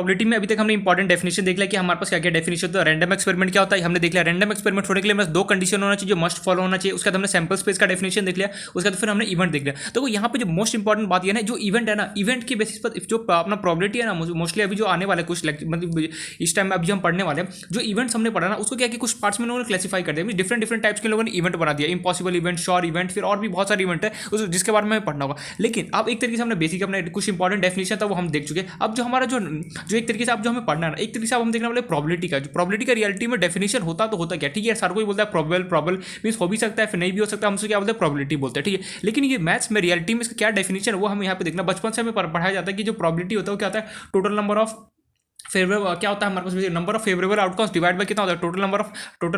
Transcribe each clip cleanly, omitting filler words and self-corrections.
Probability में अभी तक हमने इंपॉर्टेंट डेफिनेशन देख लिया कि हमारे पास क्या क्या डेफिनेशन होता है। रैंडम एक्सपेरिमेंट क्या होता है हमने देख लिया। रैंडम एक्सपेरिमेंट होने के लिए हमें दो कंडीशन होना चाहिए जो मस्ट फॉलो होना चाहिए। उसके बाद हमने सैंपल स्पेस का डेफिनेशन देख लिया। उसके बाद फिर हमने इवेंट देख लिया। तो यहाँ पे जो मोस्ट इंपॉर्टेंट बात यह है जो इवेंट है ना, इवेंट के बेसिस पर जो अपना प्रोबेबिलिटी है ना, मोस्टली अभी जो आने वाले कुछ मतलब इस टाइम अभी हम पढ़ने वाले हैं जो इवेंट्स हमने पढ़ा ना, उसको क्या कि कुछ पार्ट्स में लोगों ने क्लासिफाई कर दिया। डिफरेंट टाइप्स के लोगों ने इवेंट बना दिया, इम्पॉसिबल इवेंट, श्योर इवेंट, फिर और भी बहुत सारे इवेंट है जिसके बारे में पढ़ना होगा। लेकिन अब एक तरीके से हमने बेसिक अपने कुछ इंपॉर्टेंट डेफिनेशन था वो हम देख चुके। अब जो हमारा जो एक तरीके से अब जो हमें पढ़ना है ना, एक तरीके से अब हम देखने वाले प्रोबेबिलिटी का। जो प्रोबेबिलिटी का रियलिटी में डेफिनेशन होता तो होता क्या, ठीक है सर कोई बोलता है प्रोबेबल मींस हो भी सकता है फिर नहीं भी हो सकता, हमसे क्या बोलते हैं प्रोबेबिलिटी बोलते हैं, ठीक है। लेकिन ये मैथ्स में रियलिटी में इसका क्या डेफिनेशन है वो हमें यहाँ पे देखना। बचपन से हमें पढ़ाया जाता है कि जो प्रोबेबिलिटी होता है वो क्या होता है, टोटल नंबर ऑफ फेवरेबल क्या होता है हमारे पास, number of favourable outcomes divide by कितना होता है टोटल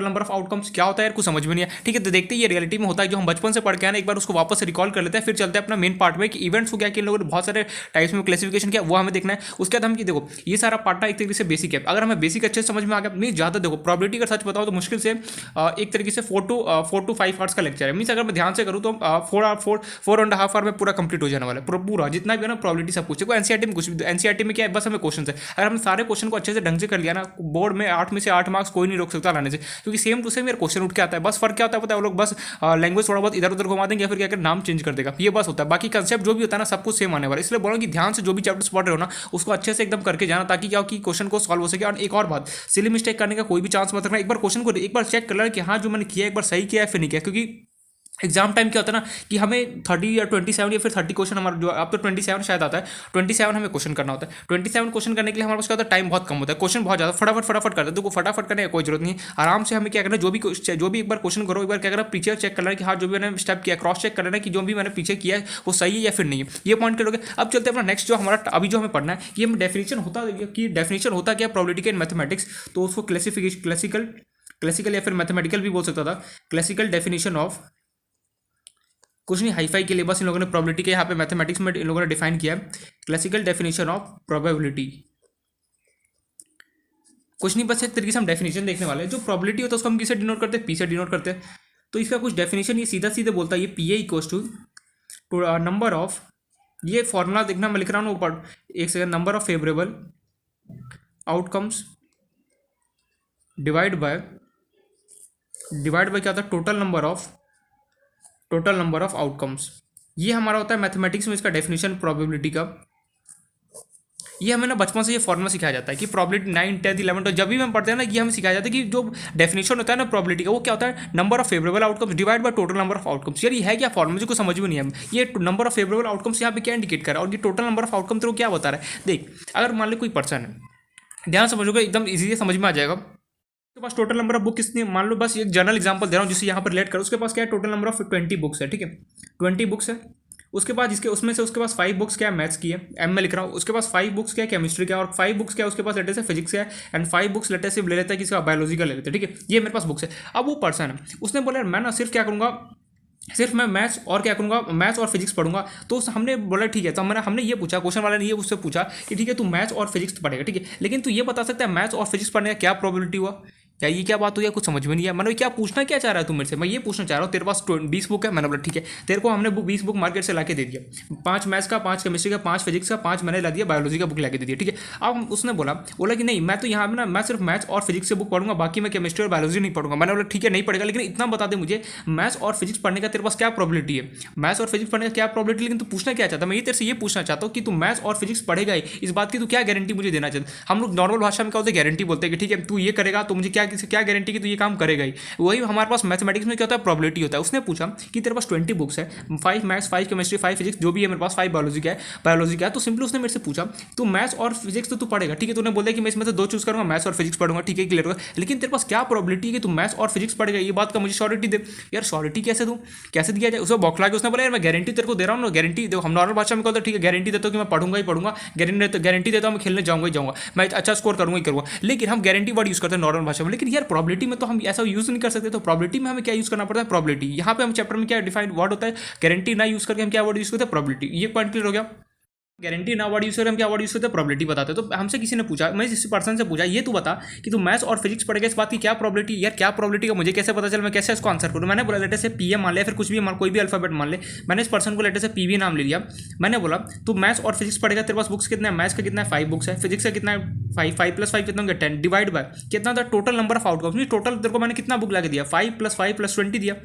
नंबर ऑफ आउटकम्स। क्या होता है यार कुछ समझ में नहीं है, ठीक है। तो देखते हैं ये रियलिटी में होता है जो हम बचपन से पढ़ के आए ना, एक बार उसको वापस से रिकॉल कर लेते हैं, फिर चलते हैं अपना मेन पार्ट में कि इवेंट्स को क्या कि इन लोगों ने बहुत सारे टाइप्स में क्लासिफिकेशन किया वो हमें देखना है। उसके बाद हम कि देखो ये सारा पार्ट एक तरीके से बेसिक है। अगर हमें बेसिक अच्छे से समझ में आ गया नहीं ज़्यादा, देखो प्रोबेबिलिटी का सच बताओ तो मुश्किल से एक तरीके से 4 to 5 आवर्स का लेक्चर है। मीन्स अगर मैं ध्यान से करूँ तो 4.5 आवर में पूरा कंप्लीट हो जाने वाला है पूरा जितना भी है ना प्रोबेबिलिटी सब कुछ। एनसीईआरटी में कुछ भी, एनसीईआरटी में क्या है बस हमें क्वेश्चन है, अगर हम सारे क्वेश्चन को अच्छे से ढंग से कर लिया ना, बोर्ड में 8 में से 8 मार्क्स कोई नहीं रोक सकता लाने से, क्योंकि सेम टू सेम यार क्वेश्चन उठ के आता है। बस फर्क क्या होता है पता है, वो लोग बस लैंग्वेज थोड़ा बहुत इधर उधर घुमा देंगे या फिर क्या कर नाम चेंज कर देगा, ये बस होता है। बाकी कंसेप्ट जो भी होता है ना सब कुछ सेम आने वाला है। इसलिए बोलो कि ध्यान से जो भी चैप्टर्स पढ़ रहे हो ना उसको अच्छे से एकदम करके जाना, ताकि क्या हो कि क्वेश्चन को सॉल्व हो सके। और एक और बात, सिली मिस्टेक करने का कोई भी चांस मत रखना। एक बार क्वेश्चन को एक बार चेक कर लेना कि हाँ जो मैंने किया एक बार सही किया है फिर नहीं किया, क्योंकि एग्जाम टाइम क्या होता है ना कि हमें 30 या 27 या फिर 30 क्वेश्चन हमारा जो अब तो 27 शायद आता है, 27 हमें क्वेश्चन करना होता है। 27 क्वेश्चन करने के लिए हमारे पास क्या होता है टाइम बहुत कम होता है, क्वेश्चन बहुत ज़्यादा फटाफट करते हैं। तो फटाफट करने की कोई जरूरत नहीं है, आराम से हमें क्या करना जो भी एक बार क्वेश्चन करो, एक बार क्या करना पीछे चेक कर लेना कि हाँ जो भी मैंने स्टेप किया क्रॉस चेक कर लेना कि जो भी मैंने पीछे किया है वो सही है या फिर नहीं है, ये पॉइंट करोगे। अब चलते हैं अपना नेक्स्ट जो हमारा अभी जो हमें पढ़ना है कि हम डेफिनेशन होता क्या प्रोबेबिलिटी इन मैथमेटिक्स। तो उसको क्लासिकल या फिर मैथमेटिकल भी बोल सकता था। क्लासिकल डेफिनेशन ऑफ कुछ नहीं हाईफाई के लिए बस इन लोगों ने प्रोबेबिलिटी के यहाँ पे मैथमेटिक्स में इन लोगों ने डिफाइन किया है क्लासिकल डेफिनेशन ऑफ प्रोबेबिलिटी। कुछ नहीं बस एक तरीके से हम डेफिनेशन देखने वाले हैं। जो प्रोबेबिलिटी होता है उसको हम किसे डिनोट करते हैं, पी से डिनोट करते हैं। तो इसका कुछ डेफिनेशन ये सीधे बोलता है, ये P A equals to number of, ये फॉर्मूला देखना मैं लिख रहा हूँ ऊपर एक second, number of favourable outcomes divide by क्या होता है टोटल नंबर ऑफ आउटकम्स। ये हमारा होता है मैथमेटिक्स में इसका डेफिनेशन प्रोबेबिलिटी का। ये हमें ना बचपन से ये फॉर्मूला सिखाया जाता है कि प्रोबेबिलिटी 9, 10, 11 तो जब भी हम पढ़ते हैं ना ये हमें सिखाया जाता है कि जो डेफिनेशन होता है ना प्रोबेबिलिटी का वो क्या होता है number of favourable outcomes divide by total number of outcomes. यार ये है क्या फॉर्मूला, मुझे कुछ समझ में नहीं है। ये नंबर ऑफ फेवरेबल आउटकम्स यहाँ पे क्या इंडिकेट कर रहा है और ये टोटल नंबर ऑफ आउटकम तो क्या बता रहा है। देख अगर मान लो कोई पर्सन है, ध्यान समझोगे एकदम ईजी समझ में आ जाएगा। उसके पास टोटल नंबर ऑफ बुक कितनी, मान लो बस एक जनरल एग्जांपल दे रहा हूँ जिससे यहाँ पर रिलेट करो। उसके पास क्या है टोटल नंबर ऑफ 20 बुक्स है, ठीक है 20 बुक्स है। उसके बाद उसमें से उसके पास 5 बुक्स क्या है मैथ्स की है, एम में लिख रहा हूँ। उसके पास 5 बुक्स क्या है केमिस्ट्री का, और 5 बुक्स क्या है उसके पास लेटे से फिजिक्स का है, एंड 5 बुक्स लेटे से ले लेता है किसका बायोलॉजी का ले लेते हैं, ठीक है। ये मेरे पास बुक्स है। अब वो पर्सन है उसने बोला मैं ना सिर्फ क्या करूँगा, सिर्फ मैं मैथ्स और क्या करूँगा, मैथ्स और फिजिक्स पढ़ूंगा। तो हमने बोला ठीक है, तो हमने ये पूछा, क्वेश्चन वाले ने ये उससे पूछा कि ठीक है तू मैथ्स और फिजिक्स पढ़ेगा, ठीक है, लेकिन तू ये बता सकता है मैथ्स और फिजिक्स पढ़ने का क्या प्रोबेबिलिटी हुआ, या ये क्या बात हुई है कुछ समझ में नहीं है। मतलब क्या पूछना क्या चाह रहा है तू मेरे से, मैं ये पूछना चाह रहा हूँ तेरे पास 20 बुक है। मैंने बोला ठीक है तेरे को हमने 20 बुक मार्केट से लाके दे दिया, 5 मैथ्स का, 5 केमिस्ट्री का, 5 फिजिक्स का, 5 मैंने ला दिया बायोलॉजी का बुक लाके दे दिया, ठीक है। अब उसने बोला कि नहीं मैं तो यहाँ पे ना मैं सिर्फ मैथ्स और फिजिक्स से बुक पढ़ूंगा, बाकी मैं केमिस्ट्री और बायोलॉजी नहीं पढ़ूंगा। मैंने बोला ठीक है नहीं पढ़ेगा, लेकिन इतना बता दे मुझे मैथ्स और फिजिक्स पढ़ने का तेरे पास क्या प्रोबेबिलिटी है, मैथ्स और फिजिक्स पढ़ने का क्या प्रोबेबिलिटी। लेकिन तू पूछना क्या चाहता है, मैं ये तेरे से ये पूछना चाहता हूँ कि तू मैथ्स और फिजिक्स पढ़ेगा ही, इस बात की तू क्या गारंटी मुझे देना चाहता। हम लोग नॉर्मल भाषा में क्या होता है गारंटी बोलते हैं कि ठीक है तू ये करेगा तो मुझे क्या गारंटी कि तू ये काम करेगा ही। वही हमारे पास मैथमेटिक्स में क्या होता है प्रोबेबिलिटी होता है। उसने पूछा कि तेरे पास 20 बुक्स है, 5 मैथ्स, 5 केमिस्ट्री, 5 फिजिक्स जो भी है मेरे पास, 5 बायोलॉजी का है। तो सिंपली उसने मेरे से पूछा तू मैथ्स और फिजिक्स तो तू पढ़ेगा, ठीक है, तूने बोला कि मैं इसमें से 2 चूज करूंगा, मैथ्स और फिजिक्स पढ़ूंगा, ठीक है क्लियर होगा, लेकिन तेरे पास क्या प्रोबेबिलिटी है कि तू मैथ्स और फिजिक्स पढ़ेगा, ये बात का मुझे श्योरिटी दे। यार श्योरिटी कैसे दूं, कैसे दिया जाए। उसको बौखला के उसने बोला यार मैं गारंटी तेरे को दे रहा हूँ ना, गारंटी दो। हम नॉर्मल भाषा में कहते ठीक है गारंटी देता हूँ कि मैं पढ़ूंगा ही पढ़ूंगा, गारंटी देता हूँ मैं खेलने जाऊंगा, मैं अच्छा स्कोर करूंगा ही करूंगा, लेकिन हम गारंटी वर्ड यूज करते हैं नॉर्मल भाषा में। लेकिन यार प्रोबेबिलिटी में तो हम ऐसा यूज नहीं कर सकते। तो प्रोबेबिलिटी में हमें क्या यूज करना पड़ता है प्रोबेबिलिटी। यहाँ पे हम चैप्टर में क्या डिफाइंड वर्ड होता है, गारंटी ना यूज करके हम क्या वर्ड यूज करते हैं प्रोबेबिलिटी। ये पॉइंट क्लियर हो गया। गारंटी ना वर्ड यूज करें, हम क्या वर्ड यूज करते हैं, प्रोबेबिलिटी बताते हैं। तो हमसे किसी ने पूछा, मैं इस पर्सन से पूछा, ये तू बता कि तू मैथ्स और फिजिक्स पढ़ेगा, इस बात की क्या प्रोबेबिलिटी, यार क्या प्रोबेबिलिटी का मुझे कैसे पता चल, मैं कैसे इसको आंसर करूँ। मैंने बोला लेटर से पीएम मान लिया, फिर कुछ भी मान, कोई भी अल्फाबेट मान ले, मैंने इस पर्सन को लेटर से पीवी नाम ले लिया। मैंने बोला तू मैथ्स और फिजिक्स पढ़ेगा, तेरे पास बुक्स कितना है, मैथ्स का कितना है 5 बुक्स है, फिजिक्स का कितना है 5, 5 + 5 कितना हो गया 10, डिवाइड बाय कितना था total number of outcomes, total तेरे को मैंने कितना बुक ला के दिया 5 + 5 + 20 दिया।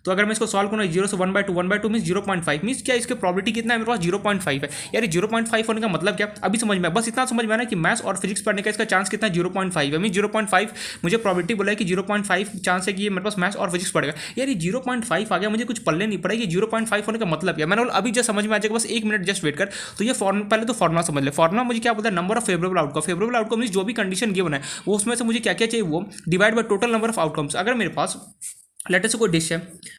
तो अगर मैं इसको सॉल्व करूँ 0 से 1/2, 1/2 मीन्स 0.5, मीन्स क्या इसके प्रोबेबिलिटी कितना है मेरे पास 0.5 है। यार 0.5 होने का मतलब क्या, अभी समझ में, बस इतना समझ में आना कि मैथ्स और फिजिक्स पढ़ने का इसका चांस कितना है 0.5 है। मीन 0.5 मुझे प्रोबेबिलिटी बोला है कि 0.5 चांस है कि ये मेरे पास मैथ्स और फिजिक्स पढ़ेगा। यार ये 0.5 आ गया, मुझे कुछ पढ़ने नहीं पड़ेगा, 0.5 होने का मतलब क्या, मैंने बोला अभी जस्ट समझ में आ जाएगा, बस 1 मिनट जस्ट वेट कर। तो ये फॉर्मूला, पहले तो फॉर्मूला समझ ले। फॉर्मूला मुझे क्या बोलता है, number of favourable outcome. Favourable outcome mean जो भी कंडीशन गिवन है वो उसमें से मुझे क्या क्या चाहिए, वो divide by total number of outcomes. अगर मेरे पास लेटर से कोई डिश है,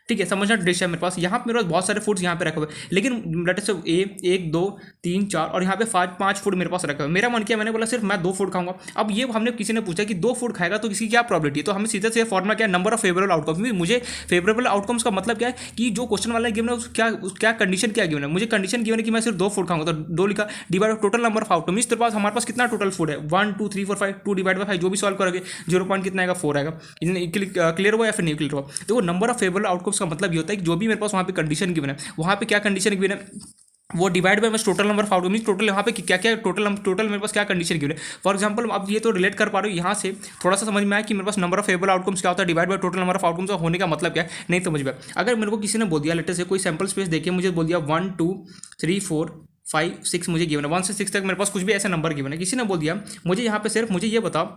ठीक है, समझना डिश है मेरे पास, यहाँ पे मेरे पास बहुत सारे फूड्स यहाँ पे रखे हुए, लेकिन लेटर से 1 2 3 4 और यहाँ पे 5 फूड मेरे पास रखे हुए। मेरा मन किया, मैंने बोला सिर्फ मैं 2 फूड खाऊंगा। अब ये हमने किसी ने पूछा कि 2 फूड खाएगा तो इसकी क्या प्रोबेबिलिटी है, तो हमें सीधे से फॉर्मूला क्या है, नंबर ऑफ फेवरेबल आउटकम्स। मुझे फेवरेबल आउटकम्स का मतलब क्या है कि जो क्वेश्चन वाला गिवन है क्या कंडीशन क्या गिवन है, मुझे कंडीशन गिवन है कि मैं सिर्फ 2 फूड खाऊंगा, तो 2 लिखा, divide total number of outcome. तेरे पास हमारे पास कितना टोटल फूड है 1 2 3 4 5, 2 डिवाइड बाय 5 जो भी सॉल्व करोगे 0 पॉइंट कितना आएगा 4 आएगा। क्लियर हुआ या फिर नहीं क्लियर हुआ। तो नंबर ऑफ फेवरेबल आउटकम्स का मतलब ये होता है कि जो भी मेरे पास वहाँ पे कंडीशन गिवन है, वहाँ पे क्या कंडीशन गिवन है वो डिवाइड बाय बस total number of outcome, mean total यहाँ पे क्या क्या टोटल मेरे पास क्या कंडीशन गिवन है। फॉर एग्जांपल अब ये तो रिलेट कर पा रहे हो, यहाँ से थोड़ा सा समझ में आया कि मेरे पास नंबर ऑफ फेवरेबल आउटकम्स क्या होता है, divide by total number of outcomes होने का मतलब क्या है, नहीं समझ में। अगर मेरे को किसी ने बोल दिया, लेटर से कोई सैंपल स्पेस देखिए, मुझे बोल दिया 1 2 3 4 5 6 मुझे गिवन है, 1 से 6 तक मेरे पास कुछ भी ऐसा नंबर गिवन है। किसी ने बोल दिया मुझे यहाँ पे सिर्फ मुझे ये बताओ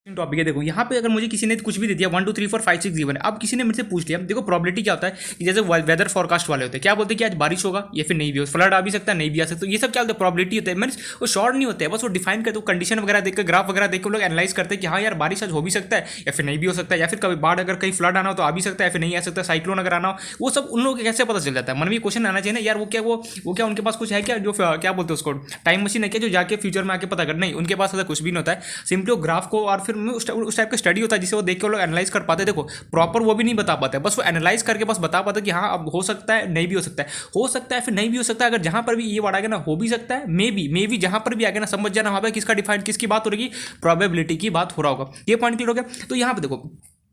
टॉपिक है, देखो यहाँ पे अगर मुझे किसी ने कुछ भी दे दिया 1 2 3 4 5 6 गिवन है। अब किसी ने मेरे से पूछ लिया, देखो प्रोबेबिलिटी क्या होता है कि जैसे वेदर फोरकास्ट वाले होते हैं, क्या बोलते हैं कि आज बारिश होगा या फिर नहीं भी हो, फ्लड आ भी सकता है नहीं भी आ सकता, तो ये सब क्या होता है प्रोबेबिलिटी होता है। मीन्स वो शॉर्ट नहीं होते हैं, बस वो डिफाइन करते हो, कंडीशन वगैरह देखकर ग्राफ वगैरह देखकर लोग एनालाइज करते हैं कि हाँ यार बारिश आज हो भी सकता है या फिर नहीं भी हो सकता है, या फिर कभी बाढ़ अगर कहीं फ्लड आना हो तो आ भी सकता है, फिर नहीं आ सकता, साइक्लोन अगर आना हो, वो सब उन लोगों को कैसे पता चल जाता है। मन में क्वेश्चन आना चाहिए ना यार, वो क्या उनके पास कुछ है क्या, जो क्या बोलते हैं उसको टाइम मशीन है क्या, जो जाके फ्यूचर में आके पता कर, नहीं उनके पास ऐसा कुछ भी नहीं होता है। सिंपली ग्राफ को और फिर उस टाइप का स्टडी होता है जिसे वो देख के लोग एनालाइज कर पाते हैं। देखो प्रॉपर वो भी नहीं बता पाते, बस वो एनालाइज करके बस बता पाते कि हाँ अब हो सकता है नहीं भी हो सकता है फिर नहीं भी हो सकता है। अगर जहां पर भी ये वर्ड आएगा ना हो भी सकता है, मे बी जहां पर भी आएगा ना समझ जाना वहां पर किसका डिफाइन किसकी बात हो रही, प्रोबेबिलिटी की बात हो रहा होगा। ये पॉइंट क्लियर हो गया। तो यहाँ पे देखो,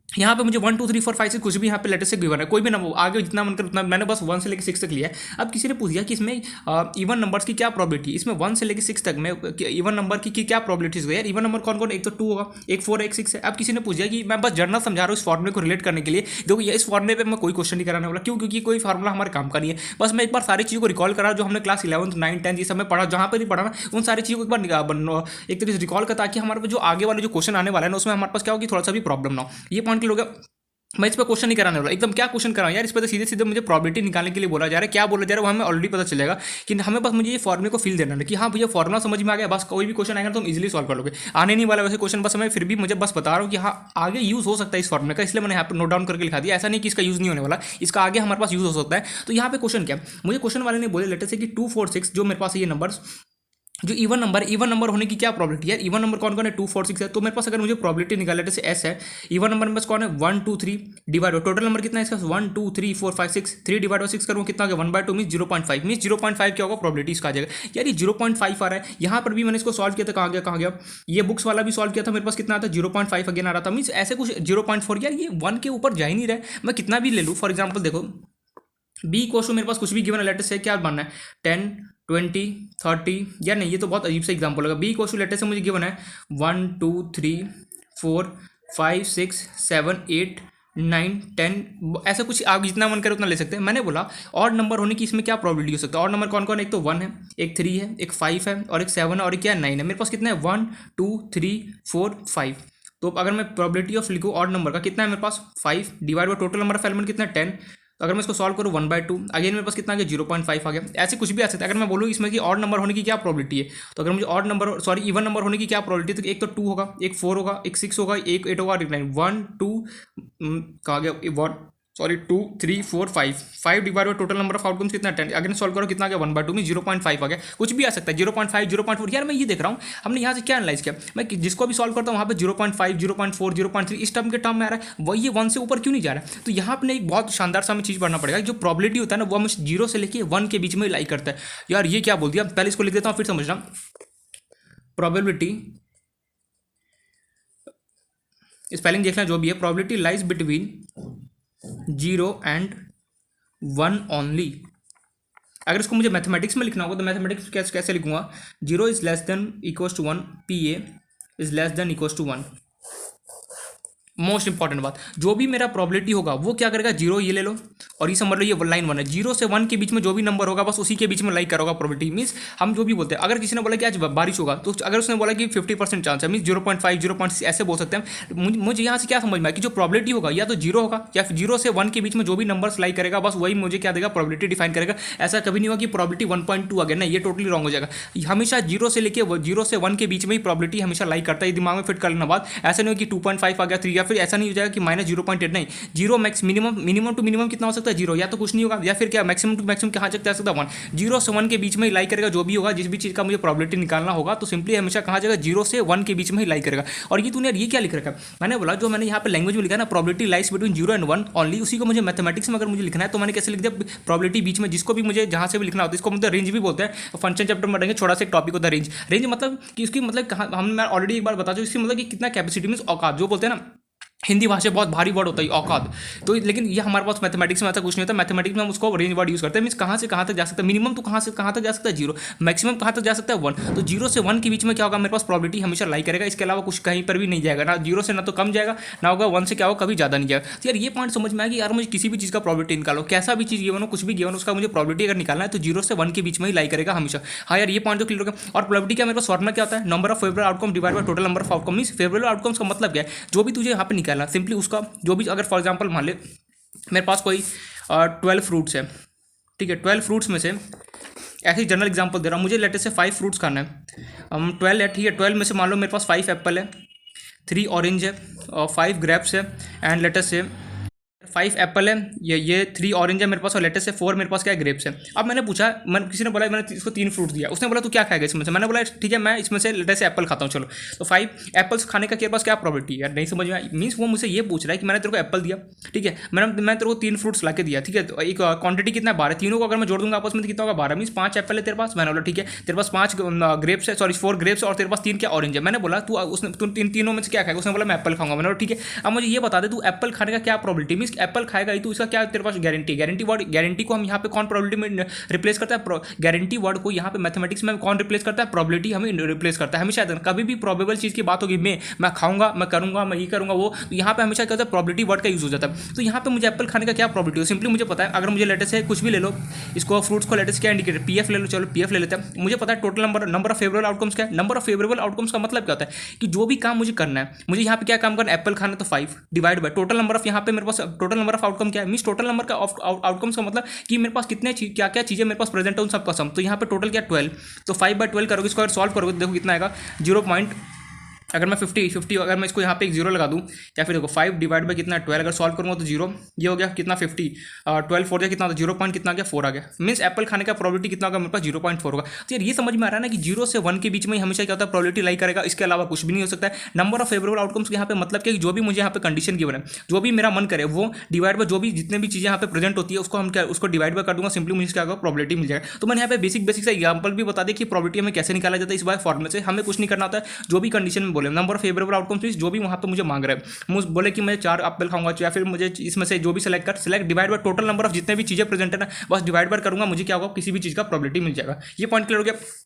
यहाँ पे मुझे 1 2 3 4 5 6 कुछ भी यहाँ पे लेटर से गिवन है, कोई भी नंबर आगे जितना मन कर उतना, मैंने बस 1 से लेकर 6 तक लिया है। अब किसी ने पूछ दिया कि इसमें इवन नंबर्स की क्या प्रोबेबिलिटी, इसमें 1 से लेकर 6 तक में इवन नंबर की क्या प्रोबेबिलिटीज है। यार इवन नंबर कौन कौन, एक तो 2 होगा, एक 4 एक 6 है। अब किसी ने पूछ दिया कि मैं बस जर्नल समझा रहा हूँ इस फॉर्मूले को रिलेट करने के लिए, देखो ये इस फॉर्मूले पर मैं कोई क्वेश्चन नहीं कराने वाला, क्यों, क्योंकि कोई फार्मूला हमारे काम का नहीं है। बस मैं एक बार सारी चीज़ों को रिकॉल करा जो हमने क्लास 11 9 10 ये सब में पढ़ा, जहाँ पर भी पढ़ा ना उन सारी चीज़ों को एक बार एक तरीके से रिकॉल कर, ताकि हमारे जो आगे वाले जो क्वेश्चन आने वाला है ना उसमें हमारे पास क्या होगी, थोड़ा सा भी प्रॉब्लम ना हो। ये पॉइंट क्लियर हो गया। मैं इस पर क्वेश्चन नहीं कराने वाला, एकदम क्या क्वेश्चन कराऊं यार, इस पर तो सीधे सीधे मुझे प्रोबेबिलिटी निकालने के लिए बोला जा रहा है, क्या बोला जा रहा है वो हमें ऑलरेडी पता चलेगा कि हमें बस मुझे ये फॉर्मूले को फिल देना है कि हाँ भैया फॉर्मूला समझ में आ गया, बस कोई भी क्वेश्चन आएगा तो तुम इजीली सॉल्व कर लोगे, आने नहीं वाला वैसे क्वेश्चन, बस मैं फिर भी मुझे बस बता रहा हूँ कि हाँ आगे यूज हो सकता है इस फॉर्मूले का, इसलिए मैंने यहाँ पर नोट डाउन करके लिखा दिया। ऐसा नहीं कि इसका यूज नहीं होने वाला, इसका आगे हमारे पास यूज हो सकता है। तो यहाँ पे क्वेश्चन क्या, मुझे क्वेश्चन वाले ने बोले लेटर से कि 2 4 6 जो मेरे पास ये नंबर जो इवन नंबर होने की क्या प्रोबेबिलिटी है, इवन नंबर कौन कौन है 2 4 6 है। तो मेरे पास अगर मुझे प्रोबेबिलिटी निकाले जैसे एस है, इवन नंबर में बस कौन है 1 2 3 डिवाइड, टोटल नंबर कितना है इसका 1 2 3 4 5 6, 3 डिवाइड बाई 6 करूँ कितना आ गया 1/2 मीन 0.5, मीन 0.5 क्या होगा प्रोबेबिलिटी इसका आ जाएगा। यार ये 0.5 आ रहा है, यहाँ पर भी मैंने इसको सॉल्व किया था, कहाँ गया ये बुक्स वाला भी सॉल्व किया था, मेरे पास कितना आता है 0.5 अगेन आ रहा था, मीन ऐसे कुछ 0.4, यार ये 1 के ऊपर जा ही नहीं रहा है। मैं कितना भी ले लूँ, फॉर एग्जाम्पल देखो बी क्वेश्चन मेरे पास कुछ भी गिवन है, लेटर से क्या बनना है 10 20 30, यार नहीं ये तो बहुत अजीब सा एग्जाम्पल होगा। बी क्वेश्चन लेटर से मुझे गिवन है 1 2 3 4 5 6 7 8 9 10, ऐसा कुछ आप जितना मन करे उतना ले सकते हैं। मैंने बोला और नंबर होने की इसमें क्या प्रोबेबिलिटी हो सकता है, और नंबर कौन कौन है, एक तो 1 है, एक 3 है, एक 5 है और एक 7 है और एक क्या 9 है। मेरे पास कितना है 1 2 3 4 5। तो अगर मैं प्रोबेबिलिटी ऑफ लिखूँ और नंबर का कितना है मेरे पास 5 divide by total number of element कितना है 10। तो अगर मैं इसको सॉल्व करूँ 1/2 अगेन मेरे पास कितना आ गया 0.5 आ गया। ऐसे कुछ भी आ सकता है। अगर मैं बोलूँ इसमें कि ऑड नंबर होने की क्या प्रोबेबिलिटी है, तो अगर मुझे ऑड नंबर इवन नंबर होने की क्या प्रोबेबिलिटी, तो एक तो 2 होगा, एक 4 होगा, एक 6 होगा, एक 8 होगा और एक 9। 1 2 कहा गया 1 sorry 2 3 4 5 5 divide by total number of outcomes कितना 10 अगर सॉल्व करो कितना आ गया 1/2 में 0.5 आ गया कुछ भी आ सकता है 0.5 0.4 यार मैं ये देख रहा हूँ हमने यहाँ से क्या एनालाइज किया मैं जिसको भी सॉल्व करता हूँ वहाँ पे 0.5 0.4 0.3 इस टर्म के टर्म में आ रहा है वही ये 1 से ऊपर क्यों नहीं जा रहा है। तो यहाँ पे एक बहुत शानदार सा हमें चीज़ पढ़ना पड़ेगा जो प्रॉबिलिटी होता है ना वो हमें 0 से लेके 1 के बीच में लाई करता है। यार ये क्या बोल दिया पहले इसको लिख देता हूँ फिर समझना। प्रोबेबिलिटी स्पेलिंग देखना जो भी है probability lies between 0 and 1 only. अगर इसको मुझे मैथमेटिक्स में लिखना होगा तो मैथमेटिक्स कैसे लिखूंगा 0 is less than equals to 1 PA is less than equals to 1। Most important बात जो भी मेरा प्रोबेबिलिटी होगा वो क्या करेगा 0 ये ले लो और ये समझ लो ये लाइन 1 है 0 से 1 के बीच में जो भी नंबर होगा बस उसी के बीच में लाइक करोगा प्रोबेबिलिटी मींस हम जो भी बोलते हैं अगर किसी ने बोला कि आज बारिश होगा तो अगर उसने बोला कि 50% चांस है मींस 0.5 0.6 ऐसे बोल सकते हैं। मुझे यहाँ से क्या समझ में आया कि जो प्रोबेबिलिटी होगा या तो 0 होगा या फिर 0 से 1 के बीच में जो भी नंबर लाइक करेगा बस वही मुझे क्या देगा प्रोबेबिलिटी डिफाइन करेगा। ऐसा कभी नहीं होगा कि प्रोबेबिलिटी 1.2 आ गया ना ये टोटली रॉन्ग हो जाएगा। हमेशा 0 से लेके 0 से 1 के बीच में ही प्रोबेबिलिटी हमेशा लाइक करता है दिमाग में फिट कर लेना बात। ऐसा नहीं हो कि 2.5 आ गया 3 या फिर ऐसा नहीं हो जाएगा कि -0.8 नहीं 0 मैक्स मिनिमम टू मिनिमम कितना हो सकता है 0 या तो कुछ नहीं होगा या फिर क्या मैक्सिमम टू मैक्सिमम कहाँ तक जा सकता है 1। 0 से 1 के बीच में ही लाइक करेगा जो भी होगा जिस भी चीज़ का मुझे प्रोबेबिलिटी निकालना होगा तो सिंपली हमेशा कहाँ जाएगा 0 से 1 के बीच में ही लाइक करेगा। और ये तूने ये क्या लिख रखा है मैंने बोला जो मैंने यहाँ पे लैंग्वेज में लिखा ना probability lies between 0 and 1 only उसी को मुझे मैथमेटिक्स में अगर मुझे लिखना है तो मैंने कैसे लिख दिया प्रोबेबिलिटी बीच में जिसको भी मुझे जहाँ से भी लिखना होता है इसको मतलब रेंज भी बोलते हैं। फंक्शन चैप्टर में पढ़ेंगे छोटा सा एक टॉपिक होता है रेंज मतलब कि उसकी मतलब कहाँ मैं ऑलरेडी एक बार बता चुका इसकी मतलब कि कितना कैपेसिटी मींस औकात जो बोलते हैं ना हिंदी भाषा बहुत भारी वर्ड होता है औकात। तो लेकिन ये हमारे पास मैथमेटिक्स में ऐसा कुछ नहीं होता मैथमेटिक्स में हम उसको रेंज वर्ड यूज़ करते हैं मींस कहाँ से कहाँ तक जा सकता है मिनिमम तो कहाँ से कहाँ तक जा सकता है 0 मैक्सिमम कहाँ तक जा सकता है 1। तो 0 से 1 के बीच में क्या होगा मेरे पास प्रोबेबिलिटी हमेशा लाइक करेगा इसके अलावा कुछ कहीं पर भी नहीं जाएगा ना 0 से ना तो कम जाएगा ना होगा 1 से क्या होगा कभी ज़्यादा नहीं जाएगा। तो यार ये पॉइंट समझ में आया कि यार मुझे किसी भी चीज़ का प्रोबेबिलिटी निकालो कैसा भी चीज़ गिवन हो कुछ भी गिवन उसका मुझे प्रोबेबिलिटी अगर निकालना है तो 0 से 1 के बीच में ही लाइक करेगा हमेशा। हाँ यार ये पॉइंट तो क्लियर होगा। और प्रोबेबिलिटी क्या मेरे पास फॉर्मूला क्या होता है number of favourable outcome divide by total number of outcome means favourable outcomes का मतलब क्या है जो भी तुझे यहाँ पे निकालना सिंपली उसका जो भी अगर फॉर एग्जाम्पल मान ले मेरे पास कोई 12 फ्रूट्स है ठीक है 12 फ्रूट्स में से ऐसे ही जनरल एग्जांपल दे रहा हूँ मुझे लेटर से 5 फ्रूट्स खाना है हम 12 है ठीक है 12 में से मान लो मेरे पास 5 एप्पल है 3 ऑरेंज है और 5 ग्रेप्स है एंड लेटर से 5 एप्पल है ये 3 ऑरेंज है मेरे पास और लेटेस्ट से 4 मेरे पास क्या है ग्रेप्स है। अब मैंने पूछा किसी ने बोला मैंने इसको 3 फ्रूट दिया उसने बोला तू क्या खाएगा इसमें से मैंने बोला ठीक है मैं इसमें से लेटेस्ट से एप्पल खाता हूँ चलो। तो 5 एप्पल्स खाने का तेरे पास क्या प्रॉबिलिटी है नहीं समझ में मीन्स वो मुझे ये पूछ रहा है कि मैंने तेरे को एप्पल दिया ठीक है मैं तेरे को 3 फ्रूट्स ला के दिया ठीक है। तो एक क्वांटिटी कितना 12 तीनों को अगर मैं जोड़ दूंगा आपस में कितना होगा 12 मीन्स 5 एप्पल है तेरे पास। मैंने बोला ठीक है तेरे पास 5 ग्रेप्स है सॉरी 4 ग्रेप्स और तेरे पास 3 क्या ऑरेंज है। मैंने बोला तू उसने तीनों में से क्या खाएगा उसने बोला मैं एप्पल खाऊंगा। मैंने बोला ठीक है अब मुझे ये बता दे तू एप्पल खाने का क्या प्रॉबिलिटी मीन्स एप्पल खाएगा तो इसका क्या तेरे पास गारंटी वर्ड गारंटी को हम यहाँ पे कौन प्रोबेबिलिटी में रिप्लेस करता है गारंटी वर्ड को यहाँ पे मैथमेटिक्स में कौन रिप्लेस करता है प्रोबेबिलिटी हमें रिप्लेस करता है हमेशा। कभी भी प्रोबेबल चीज़ की बात होगी मैं खाऊंगा मैं करूंगा मैं ये करूंगा वो तो यहाँ पे हमेशा क्या होता है प्रोबेबिलिटी वर्ड का यूज हो जाता है। तो यहाँ पे मुझे एप्पल खाने का क्या प्रोबेबिलिटी हो सिंपली मुझे पता है अगर मुझे लेटर से कुछ भी ले लो इसको फ्रूट्स को लेटर से क्या इंडिकेटर PF ले लो चलो PF ले लेते हैं। मुझे पता है total number of favourable outcomes क्या है नंबर ऑफ फेवरेबल आउटकम्स का मतलब क्या होता है कि जो भी काम मुझे करना है मुझे यहाँ पे क्या काम करना है एप्पल खाना तो 5 divide by total number of यहाँ पे मेरे पास टोटल नंबर ऑफ आउटकम क्या है मीन्स टोटल नंबर का आउटकम्स का मतलब कि मेरे पास कितने क्या क्या चीज़ें मेरे पास प्रेजेंट है उन सबका सम। तो यहाँ पे टोटल क्या 12 तो 5/12 करोगे इसको अगर सॉल्व करोगे तो देखो कितना आएगा 0. अगर मैं 50 अगर मैं इसको यहाँ पे एक 0 लगा दूँ या फिर देखो 5 डिवाइड बाई कितना 12 अगर सॉल्व करूँगा तो 0 ये हो गया कितना 50 12 4 कितना होता है 0 पॉइंट कितना आ गया 4 आ गया मीन्स एप्पल खाने का प्रोबेबिलिटी कितना होगा मेरे पास 0.4 होगा। तो यार ये समझ में आ रहा है ना कि 0 से 1 के बीच में हमेशा क्या होता है प्रोबेबिलिटी लाई करेगा इसके अलावा कुछ भी नहीं हो सकता है। नंबर ऑफ फेवरेबल आउटकम्स के यहाँ पे मतलब क्या जो भी मुझे यहाँ पे कंडीशन गिवन है जो भी मेरा मन करे वो डिवाइड बाय जो भी जितने भी चीज़ें यहाँ पे प्रेजेंट होती है उसको हम क्या उसको डिवाइड बाय कर दूंगा सिंपली मुझे क्या होगा प्रोबेबिलिटी मिल जाएगा। तो मैंने यहाँ पे बेसिक सा एग्जाम्पल भी बता दें कि प्रोबेबिलिटी हमें कैसे निकाला जाता है इस बार फॉर्मूले से हमें कुछ नहीं करना होता है जो भी कंडीशन में बोले नंबर ऑफ फेवरेबल आउटकम्स जो भी वहाँ पे मुझे मांग रहा है मुझे बोले कि मैं 4 एप्पल खाऊंगा या फिर मुझे इसमें से जो भी select divide by total number of जितने भी चीज़ें प्रेजेंट है ना बस डिवाइड बाय करूंगा मुझे क्या होगा किसी भी चीज़ का प्रोबेबिलिटी मिल जाएगा। ये पॉइंट क्लियर हो गया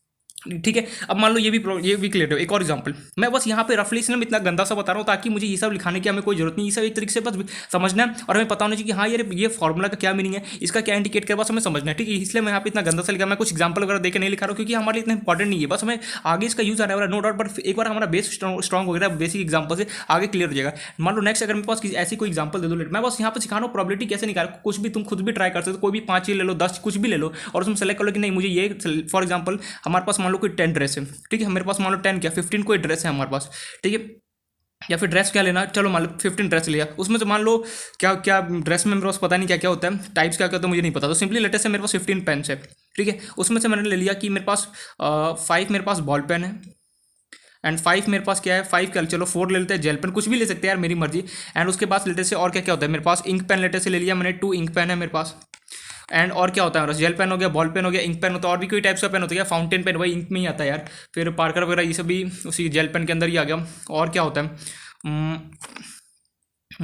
ठीक है। अब मान लो ये भी क्लियर हो। एक और एग्जांपल मैं बस यहाँ पे रफली इसलिए इतना गंदा सा बता रहा हूँ ताकि मुझे ये सब लिखाने की हमें कोई जरूरत नहीं। ये सब एक तरीके से बस समझना है और हमें पता होना चाहिए कि हाँ यार ये फॉर्मूला का क्या मीनिंग है इसका क्या इंडिकेट कर बस हमें समझना है ठीक है। इसलिए मैं यहाँ पे इतना गंदा सा लिखा मैं कुछ एग्जाम्पल वगैरह देकर नहीं लिखा रहा हूँ क्योंकि हमारे लिए इतना इंपॉर्टेंट नहीं है बस हमें आगे इसका यूज आने वाला नो डाउट। बट एक बार हमारा बेस स्ट्रॉन्ग हो गया बेसिक एग्जाम्पल से आगे क्लियर हो जाएगा। मान लो नेक्स्ट अगर मेरे पास ऐसी कोई एग्जाम्पल दे दो मैं बस यहाँ पे सिखा रहा हूँ प्रोबेबिलिटी कैसे निकाल कुछ भी तुम खुद भी ट्राई कर सकते हो कोई भी 5 चीज ले लो 10 कुछ भी ले लो और तुम सेलेक्ट कर लो कि नहीं मुझे ये फॉर एग्जाम्पल हमारे पास मान लो कोई 10 ड्रेस है ठीक है मेरे पास मान लो 10 क्या 15 कोई ड्रेस है हमारे पास ठीक है या फिर ड्रेस क्या लेना, चलो मान लो 15 ड्रेस लिया, उसमें से मान लो क्या क्या ड्रेस में मेरे पास पता नहीं क्या क्या होता है, टाइप्स क्या क्या होता है मुझे नहीं पता, तो सिंपली लेटेस्ट से मेरे पास 15 पेन्स है, ठीक है। उसमें से मैंने ले लिया कि मेरे पास 5 मेरे पास बॉल पेन है, एंड 5 मेरे पास क्या है, 5 क्या, चलो 4 ले लेते हैं, जेल पेन कुछ भी ले सकते हैं यार, मेरी मर्जी। एंड उसके पास लेटेस्ट से और क्या क्या होता है मेरे पास, इंक पेन लेटेस्ट से ले लिया मैंने, 2 इंक पेन है मेरे पास। एंड और क्या होता है मेरे पास, जेल पेन हो गया, बॉल पेन हो गया, इंक पेन होता है, और भी कोई टाइप्स का पेन होता है क्या, फाउंटेन पेन वही इंक में ही आता है यार, फिर पार्कर वगैरह ये सब भी उसी जेल पेन के अंदर ही आ गया। और क्या होता है,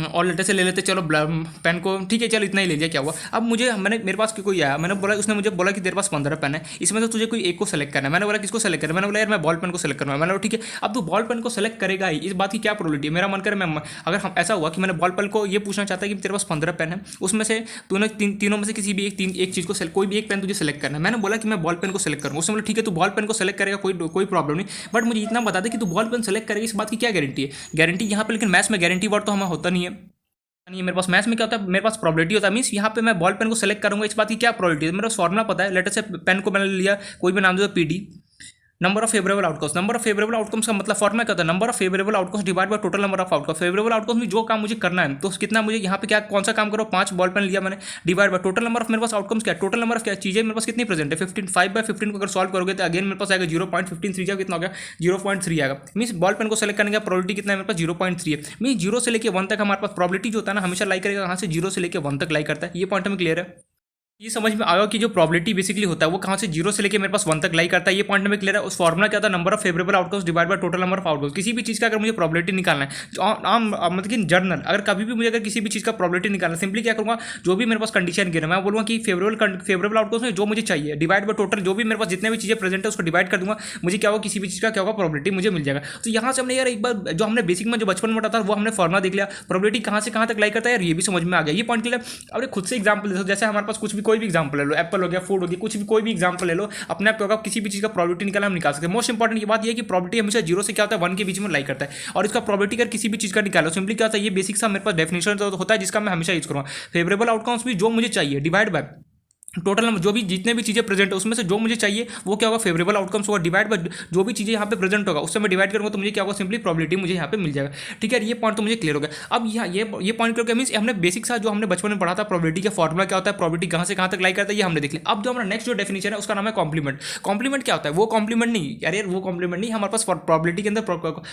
और लेटर से ले लेते, चलो पेन को ठीक है, चलो इतना ही ले लिया, क्या हुआ। अब मुझे मैंने मेरे पास कोई आया, मैंने बोला, उसने मुझे बोला कि तेरे पास 15 पेन है, इसमें से तुझे कोई एक को सेलेक्ट करना है। मैंने बोला किसको सेलेक्ट करना है, मैंने बोला यार मैं बॉल पेन को सेलेक्ट करना है। मैंने बोला ठीक है, अब तू बॉल पेन को सेलेक्ट करेगा ही, इस बात की क्या प्रोबेबिलिटी है। मेरा मन करे मैं, अगर हम ऐसा हुआ कि मैंने बॉल पेन को ये पूछना चाहता है कि तेरे पास 15 पेन है, उसमें से तूने तीनों में से किसी भी एक चीज़ को कोई भी एक पेन तुझे सेलेक्ट करना है। मैंने बोला कि मैं बॉल पेन को सेलेक्ट करूँगा, उसने बोला ठीक है तू बॉल पेन को सेलेक्ट करेगा, कोई प्रॉब्लम नहीं, बट मुझे इतना बता दे कि तू बॉल पेन सेलेक्ट करेगा, इस बात की क्या गारंटी है। गारंटी यहाँ पे लेकिन मैथ्स में गारंटी वर्ड तो हमें होता नहीं है। नहीं, मेरे पास मैथ्स में क्या होता है, मेरे पास प्रोबेबिलिटी होता है, मीन्स यहाँ पे मैं बॉल पेन को सेलेक्ट करूंगा, इस बात की क्या प्रोबेबिलिटी है। मेरे पास फॉर्मुला पता है, लेटर से पेन को मैंने लिया, कोई भी नाम दे दो PD, number of favourable outcomes. Number of favourable outcomes का मतलब फॉर्मुला क्या होता है, number of favourable outcomes divide by total number of outcomes. Favourable outcomes में जो काम मुझे करना है, तो कितना मुझे यहाँ पे क्या कौन सा काम करो, 5 बॉल पेन लिया मैंने, divide by total number of मेरे पास आउटकम्स क्या, टोटल नंबर ऑफ क्या चीजें मेरे पास कितनी प्रेजेंट है, 15, 5/15 को अगर सॉल्व करोगे तो अगेन मेरे पास आएगा 0.15, 3 कितना हो गया 0.3 आएगा। मीन्स बॉल पेन को सेलेक्ट करने का प्रोबेबिलिटी कितना है मेरे पास 0.3 है। मीन्स 0 से लेकर 1 तक हमारे पास प्रोबेबिलिटी जो होता है ना, हमेशा लाई करेगा कहाँ से, 0 से लेकर 1 तक लाई करता है। ये पॉइंट हमें क्लियर है, ये समझ में आया कि जो प्रोबेबिलिटी बेसिकली होता है वो कहाँ से 0 से लेके मेरे पास 1 तक लाई करता है। ये पॉइंट में क्लियर है। उस फॉर्मुला क्या था, number of favourable outcomes divide by total number of outcomes. किसी भी चीज़ का अगर मुझे प्रोबेबिलिटी निकालना है, आम मतलब कि जर्नल, अगर कभी भी मुझे अगर किसी भी चीज़ का प्रोबेबिलिटी निकालना है, सिंपली क्या करूँगा, जो भी मेरे पास कंडीशन गिरा मैं बोलूँगा कि फेवरेबल आउटकम्स में जो मुझे चाहिए डिवाइड बाय टोटल, जो भी मेरे पास जितने भी चीज़ें प्रेजेंट है उसको डिवाइड कर दूंगा, मुझे क्या होगा, किसी भी चीज़ का क्या होगा, प्रोबेबिलिटी मुझे मिल जाएगा। तो यहाँ से हमने यार एक बार जो हमने बेसिक में जो बचपन में पढ़ा था वो हमने फॉर्मुला देख लिया, प्रोबेबिलिटी कहाँ से कहाँ तक लाई करता है यार, ये भी समझ में आ गया। ये पॉइंट क्लियर। अब खुद से एग्जाम्पल ले लो, जैसे हमारे पास कुछ भी कोई भी एग्जाम्पल ले लो, एप्पल हो गया, फूड हो गया, कुछ भी कोई भी एग्जांपल ले लो, अपने आप होगा किसी भी चीज़ का प्रोबेबिलिटी निकालना हम निकाल सकते हैं। मोस्ट इंपॉर्टेंट ये बात ये है कि प्रोबेबिलिटी हमेशा 0 से क्या होता है 1 के बीच में लाई करता है, और इसका प्रोबेबिलिटी अगर किसी भी चीज़ का निकालो, सिंपली क्या होता है, ये बेसिक सा मेरे पास डेफिनेशन होता है जिसका मैं हमेशा यूज करूँगा। फेवरेबल आउटकम्स भी जो मुझे चाहिए डिवाइड बाय टोटल नंबर, जो भी जितने भी चीज़ें प्रेजेंट है उसमें से जो मुझे चाहिए वो क्या होगा, फेवरेबल आउटकम्स होगा, डिवाइड बाय जो भी चीज़ें यहाँ पे प्रेजेंट होगा उससे मैं डिवाइड करूँगा तो मुझे क्या होगा, सिंपली प्रोबेबिलिटी मुझे यहाँ पे मिल जाएगा। ठीक है, ये पॉइंट तो मुझे क्लियर हो गया। अब ये पॉइंट क्लियर हो गया, मीन्स हमने बेसिक सा जो हमने बचपन में पढ़ा था प्रोबेबिलिटी का फॉर्मुला क्या होता है, प्रोबेबिलिटी कहाँ से कहाँ तक लाई करता है, ये हमने देख लिया। अब जो हमारा नेक्स्ट जो डेफिनेशन है उसका नाम है कॉम्प्लीमेंट। कॉम्प्लीमेंट क्या होता है, वो कॉम्प्लीमेंट नहीं यार, वो कॉम्प्लीमेंट नहीं, हमारे पास प्रोबेबिलिटी के अंदर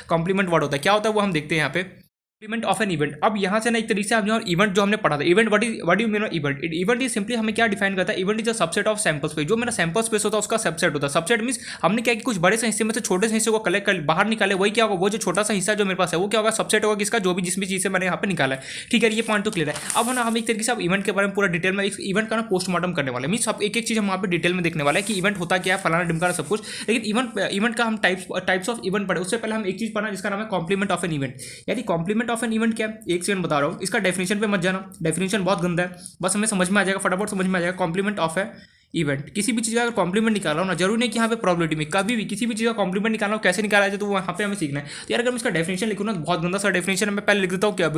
कॉम्प्लीमेंट वर्ड होता है, क्या होता है वो हम देखते हैं यहाँ पे, इवेंट ऑफ एन इवेंट। अब यहाँ से ना एक तरीके से हम इवेंट जो हमने पढ़ा था, event what you mean event, event is simply हमें क्या डिफाइन करता है, event is a subset of sample space. जो मेरा सैंपल स्पेस होता है उसका सबसेट होता है। सबसेट मींस हमने क्या कि कुछ बड़े से हिस्से में से छोटे से हिस्से को कलेक्ट कर बाहर निकाले, वही क्या होगा, वो जो छोटा सा हिस्सा जो मेरे पास है वो क्या होगा, सबसेट होगा किसका, जो भी जिस भी चीज़ से मैंने यहाँ पे निकाला है। ठीक है, ये पॉइंट तो क्लियर है। अब ना हम एक तरीके से अब इवेंट के बारे में पूरा डिटेल में इवेंट का ना पोस्टमार्टम करने वाले, मींस अब एक एक चीज़ हम वहाँ पे डिटेल में देखने वाले हैं कि इवेंट होता क्या है, फलाना डिमकाना सब कुछ। लेकिन इवेंट का हम टाइप्स ऑफ इवेंट पढ़े, उससे पहले हम एक चीज़ पढ़ना जिसका नाम है कॉम्प्लीमेंट ऑफ एन इवेंट। यानी कॉम्प्लीमेंट ऑफ एन इवेंट क्या है, एक सेकंड बता रहा हूँ, इसका डेफिनेशन पे मत जाना, डेफिनेशन बहुत गंदा है, बस हमें समझ में आ जाएगा, फटाफट समझ में आ जाएगा। कॉम्प्लीमेंट ऑफ है इवेंट, किसी भी चीज़ का अगर कॉम्प्लीमेंट निकाला हो ना, जरूरी नहीं कि यहाँ पे प्रोबेबिलिटी में, कभी भी किसी भी चीज़ का कॉम्प्लीमेंट निकालना हो, कैसे निकाला जाए तो वहाँ पे हमें सीखना है। तो यार अगर मैं इसका डेफिनेशन लिखूँ ना, बहुत गंदा सा डेफिनेशन है, मैं पहले लिख देता हूँ क्या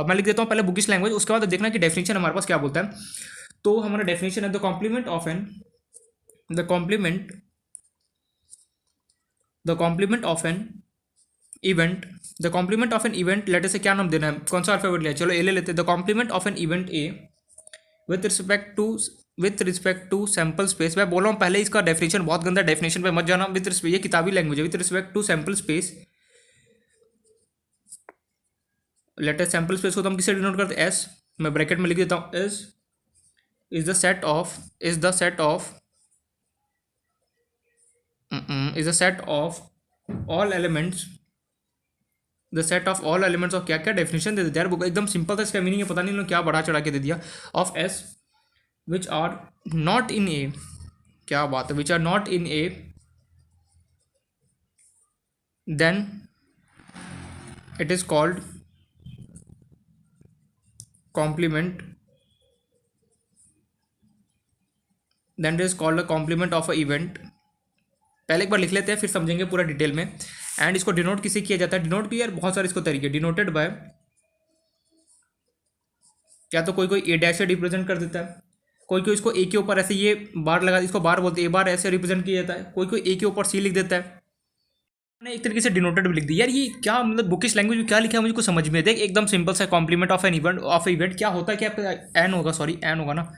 मैं लिख देता हूँ पहले बुकिश लैंग्वेज, उसके बाद देखना कि डेफिनेशन हमारे पास क्या बोलता है। तो हमारा डेफिनेशन है the complement of an event, the complement of an event, letter से क्या नाम देना है, कौन सा अल्फाबेट लिया, चलो ए ले लेते हैं। The complement of an event A with respect to sample space. मैं बोल रहा हूँ पहले इसका डेफिनेशन बहुत गंदा, डेफिनेशन पे मत जाना। ये किताबी लैंग्वेज है, with respect to sample space, letter sample space को तो हम किससे डिनोट करते हैं, एस, मैं ब्रैकेट में लिख देता हूँ, S is the set of all elements, the set of all elements of, क्या क्या डेफिनेशन दे देते यार बुक, एकदम सिंपल था, इसका मीनिंग है पता नहीं लोग क्या बढ़ा चढ़ा के दे दिया, of S which are not in A, क्या बात है, which are not in A, then it is called complement, then it is called a complement of a event. पहले एक बार लिख लेते हैं फिर समझेंगे पूरा डिटेल में। एंड इसको डिनोट किसे किया जाता है, डिनोट की यार बहुत सारे इसको तरीके, डिनोटेड बाय, क्या तो कोई कोई ए डैश से रिप्रेजेंट कर देता है, कोई कोई इसको ए के ऊपर ऐसे ये बार लगा, इसको बार बोलते हैं, ए बार ऐसे रिप्रेजेंट किया जाता है, कोई कोई ए के ऊपर सी लिख देता है, ने एक तरीके से डिनोटेड भी लिख दी। यार ये क्या मतलब बुकिश लैंग्वेज में क्या लिखा है मुझे कुछ समझ में। देख एकदम सिंपल सा कॉम्प्लीमेंट ऑफ एन इवेंट क्या होता है, क्या एन होगा, सॉरी एन होगा ना,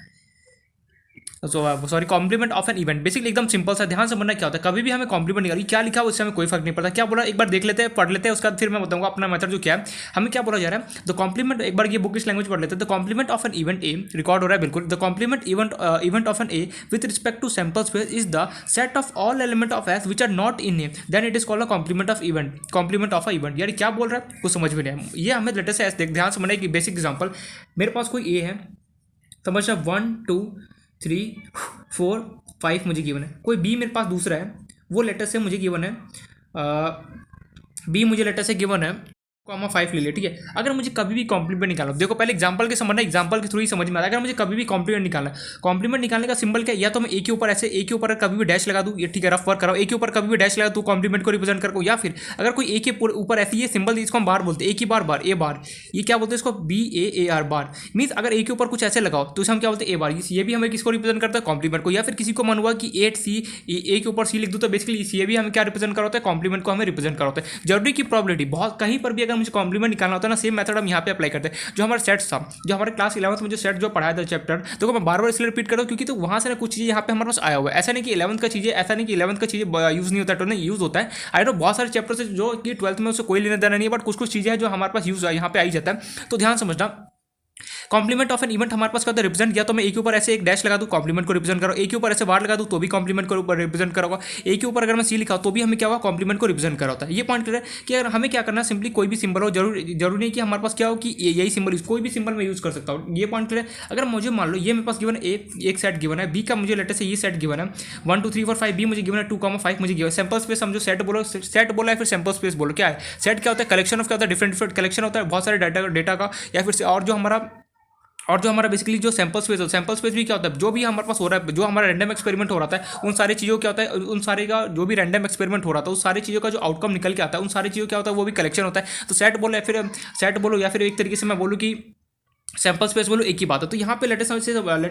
sorry complement of an event. Basically एकदम सिंपल सा, ध्यान से समझना क्या होता है। कभी भी हमें कॉम्प्लीमेंट निकाली क्या लिखा उससे हमें कोई फर्क नहीं पड़ता। क्या बोला एक बार देख लेते हैं, पढ़ लेते हैं, उसके बाद फिर मैं बताऊंगा अपना मेथड जो क्या है। हमें क्या बोला जा रहा है, द कॉम्प्लीमेंट, एक बार ये बुकिश लैंग्वेज पढ़ लेते हैं। The complement of an event A record हो रहा है बिल्कुल। The complement event of an A with respect to sample space is the set of all element of S which are not in A, then it is called a complement of event, complement of a event. यार क्या बोल रहा है कुछ समझ में नहीं है। ये हमें लेटर से देख, ध्यान से समझना एक बेसिक एग्जाम्पल। मेरे पास कोई ए है, समझना 1 2 3 4 5 मुझे गिवन है। कोई बी मेरे पास दूसरा है, वो लेटर से मुझे गिवन है, बी मुझे लेटर से गिवन है कॉमा 5 ले लिया, ठीक है। अगर मुझे कभी भी कॉम्प्लीमेंट निकालना, देखो पहले एग्जांपल के समझना, एग्जांपल के थ्रू ही समझ में आता है। अगर मुझे कभी भी कॉम्प्लीमेंट निकालना है, कॉम्प्लीमेंट निकालने का सिंबल क्या है, या तो मैं ए के ऊपर ऐसे, ए के ऊपर कभी भी डैश लगा दूँ, ये ठीक है रफ वर्क कराओ, ए के ऊपर कभी भी डैश लगा दूँ कॉम्प्लीमेंट को रिप्रेजेंट करो, या फिर अगर कोई ए के ऊपर ऐसे ये सिंबल, इसको हम बार बोलते हैं, ए की बार बार, ए बार, ये क्या बोलते हैं इसको, BAAR बार। मीन्स अगर ए के ऊपर कुछ ऐसे लगाओ तो इसे हम क्या बोलते हैं, ए बार। ये भी हमें किसको रिप्रेजेंट करता है, कॉम्प्लीमेंट को। या फिर किसी को मन हुआ कि 8C, ए के ऊपर सी लिख दूँ, तो बेसिकली ये भी हमें क्या रिप्रेजेंट कराता है, कॉम्प्लीमेंट को हमें रिप्रेजेंट कराता है। जरूरी की प्रोबेबिलिटी बहुत, कहीं पर भी अगर मुझे कॉम्प्लीमेंट निकालना होता है ना, सेम मेथड हम यहाँ पे अप्लाई करते हैं। जो हमारा सेट था, जो हमारे क्लास 11th में जो सेट जो पढ़ाया था चैप्टर, तो मैं बार बार इसलिए रिपीट कर रहा हूँ क्योंकि तो वहाँ से ना कुछ चीज़ें यहाँ पे हमारे पास आया हुआ है। ऐसा नहीं कि 11th का चीज़ें, ऐसा नहीं कि 11th का चीज़ें यूज़ नहीं होता है, तो नहीं यूज़ होता है। आई नो बहुत सारे चैप्टर से जो कि 12th में उससे कोई लेना देना नहीं है, बट कुछ कुछ चीज़ें हैं जो हमारे पास यूज़ यहाँ पे आई जाता है। तो ध्यान समझना, कॉम्प्लीमेंट ऑफ एन इवेंट हमारे पास क्या होता है, रिप्रेजेंट, या तो मैं ए के ऊपर ऐसे एक डैश लगा दूँ, कॉम्प्लीमेंट को रिप्रेजेंट करो, ए के ऊपर ऐसे बार लगा दूँ तो भी कॉम्प्लीमेंट को रिप्रेजेंट करोगा, ए के ऊपर अगर मैं सी लिखा तो भी हमें क्या होगा, कॉम्प्लीमेंट को रिप्रेजेंट करा होता है। ये पॉइंट क्लियर है कि अगर हमें क्या करना है, सिंपली कोई भी सिंबल हो, जरूरी नहीं कि हमारे पास क्या हो कि यही सिंबल, कोई भी सिंबल मैं यूज़ कर सकता हूँ। ये पॉइंट क्लियर है। अगर मुझे मान लो ये मेरे पास गिवन है, एक सेट गिवन है, बी का मुझे लेटर से ये सेट गिवन है 1 2 3 4 5, बी मुझे गिवन है 2,5 मुझे गिवन है। सैंपल स्पेस समझो, सेट बोलो, सेट बोला है फिर सैंपल स्पेस बोलो। क्या है सेट, क्या होता है, कलेक्शन ऑफ, क्या होता है, डिफरेंट कलेक्शन होता है बहुत सारे डेटा का, या फिर और जो हमारा बेसिकली जो सैंपल स्पेस हो, सैंपल स्पेस भी क्या होता है, जो भी हमारे पास हो रहा है, जो हमारा रैंडम एक्सपेरिमेंट हो रहा है, उन सारी चीज़ों क्या होता है, उन सारे का जो भी रैंडम एक्सपेरिमेंट हो रहा था, उस सारी चीज़ों का जो आउटकम निकल के आता है, उन सारी चीज़ों क्या होता है, वो भी कलेक्शन होता है। तो सेट बोलो, या फिर सेट बोलो, या फिर एक तरीके से मैं बोलूँ कि सैंपल स्पेस बोलो, एक ही बात है। तो यहाँ पे लेटर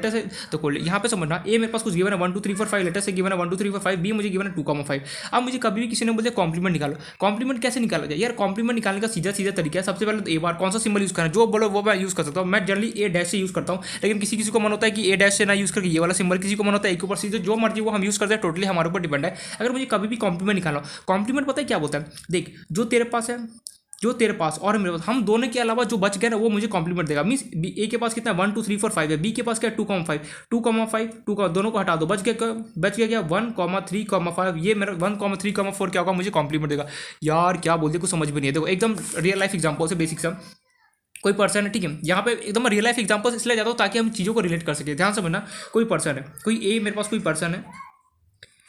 से तो खोल, यहाँ पे समझना, ए मेरे पास कुछ गिवन है 1 2 3 4 5, लेटर से गिवन है 1 2 3 4 5, बी मुझे गिवन है 2,5। अब मुझे कभी भी किसी ने बोले कॉम्प्लीमेंट निकालो, कॉम्प्लीमेंट कैसे निकाला जाए। यार कॉम्प्लीमेंट निकालने का सीधा तरीका है, सबसे पहले तो ए बार, कौन सा सिंबल यूज़ करना है, जो बोलो वो मैं यूज़ कर सकता हूँ। मैं जनरली ए डैश से यूज़ करता हूँ, लेकिन किसी किसी को मन होता है कि ए डैश से ना यूज़ करके ये वाला सिंबल, किसी को मन होता है एक ऊपर सीधे, जो मर्जी वो हम यूज़ करते हैं, टोटली हमारे ऊपर डिपेंड है। अगर मुझे कभी भी कॉम्प्लीमेंट निकालो, कॉम्प्लीमेंट पता है क्या बोलता है, देख जो तेरे पास है, जो तेरे पास और मेरे पास, हम दोनों के अलावा जो बच गया ना वो मुझे कॉम्प्लीमेंट देगा। मीन्स ए के पास कितना 1 2 3 4 5 है, बी के पास क्या 2,5, 2,5 2 दोनों को हटा दो, बच गया क्या 1,3,5, ये मेरा 1,3,4 क्या होगा, मुझे कॉम्प्लीमेंट देगा। यार क्या बोलते कुछ समझ में नहीं है। देखो एकदम रियल लाइफ एग्जाम्पल से बेसिक सा, कोई पर्सन है, ठीक है, यहाँ पे एकदम रियल लाइफ एग्जाम्पल इसलिए जाता हूँ ताकि हम चीज़ों को रिलेट कर सके। ध्यान समझना, कोई पर्सन है, कोई ए मेरे पास कोई पर्सन है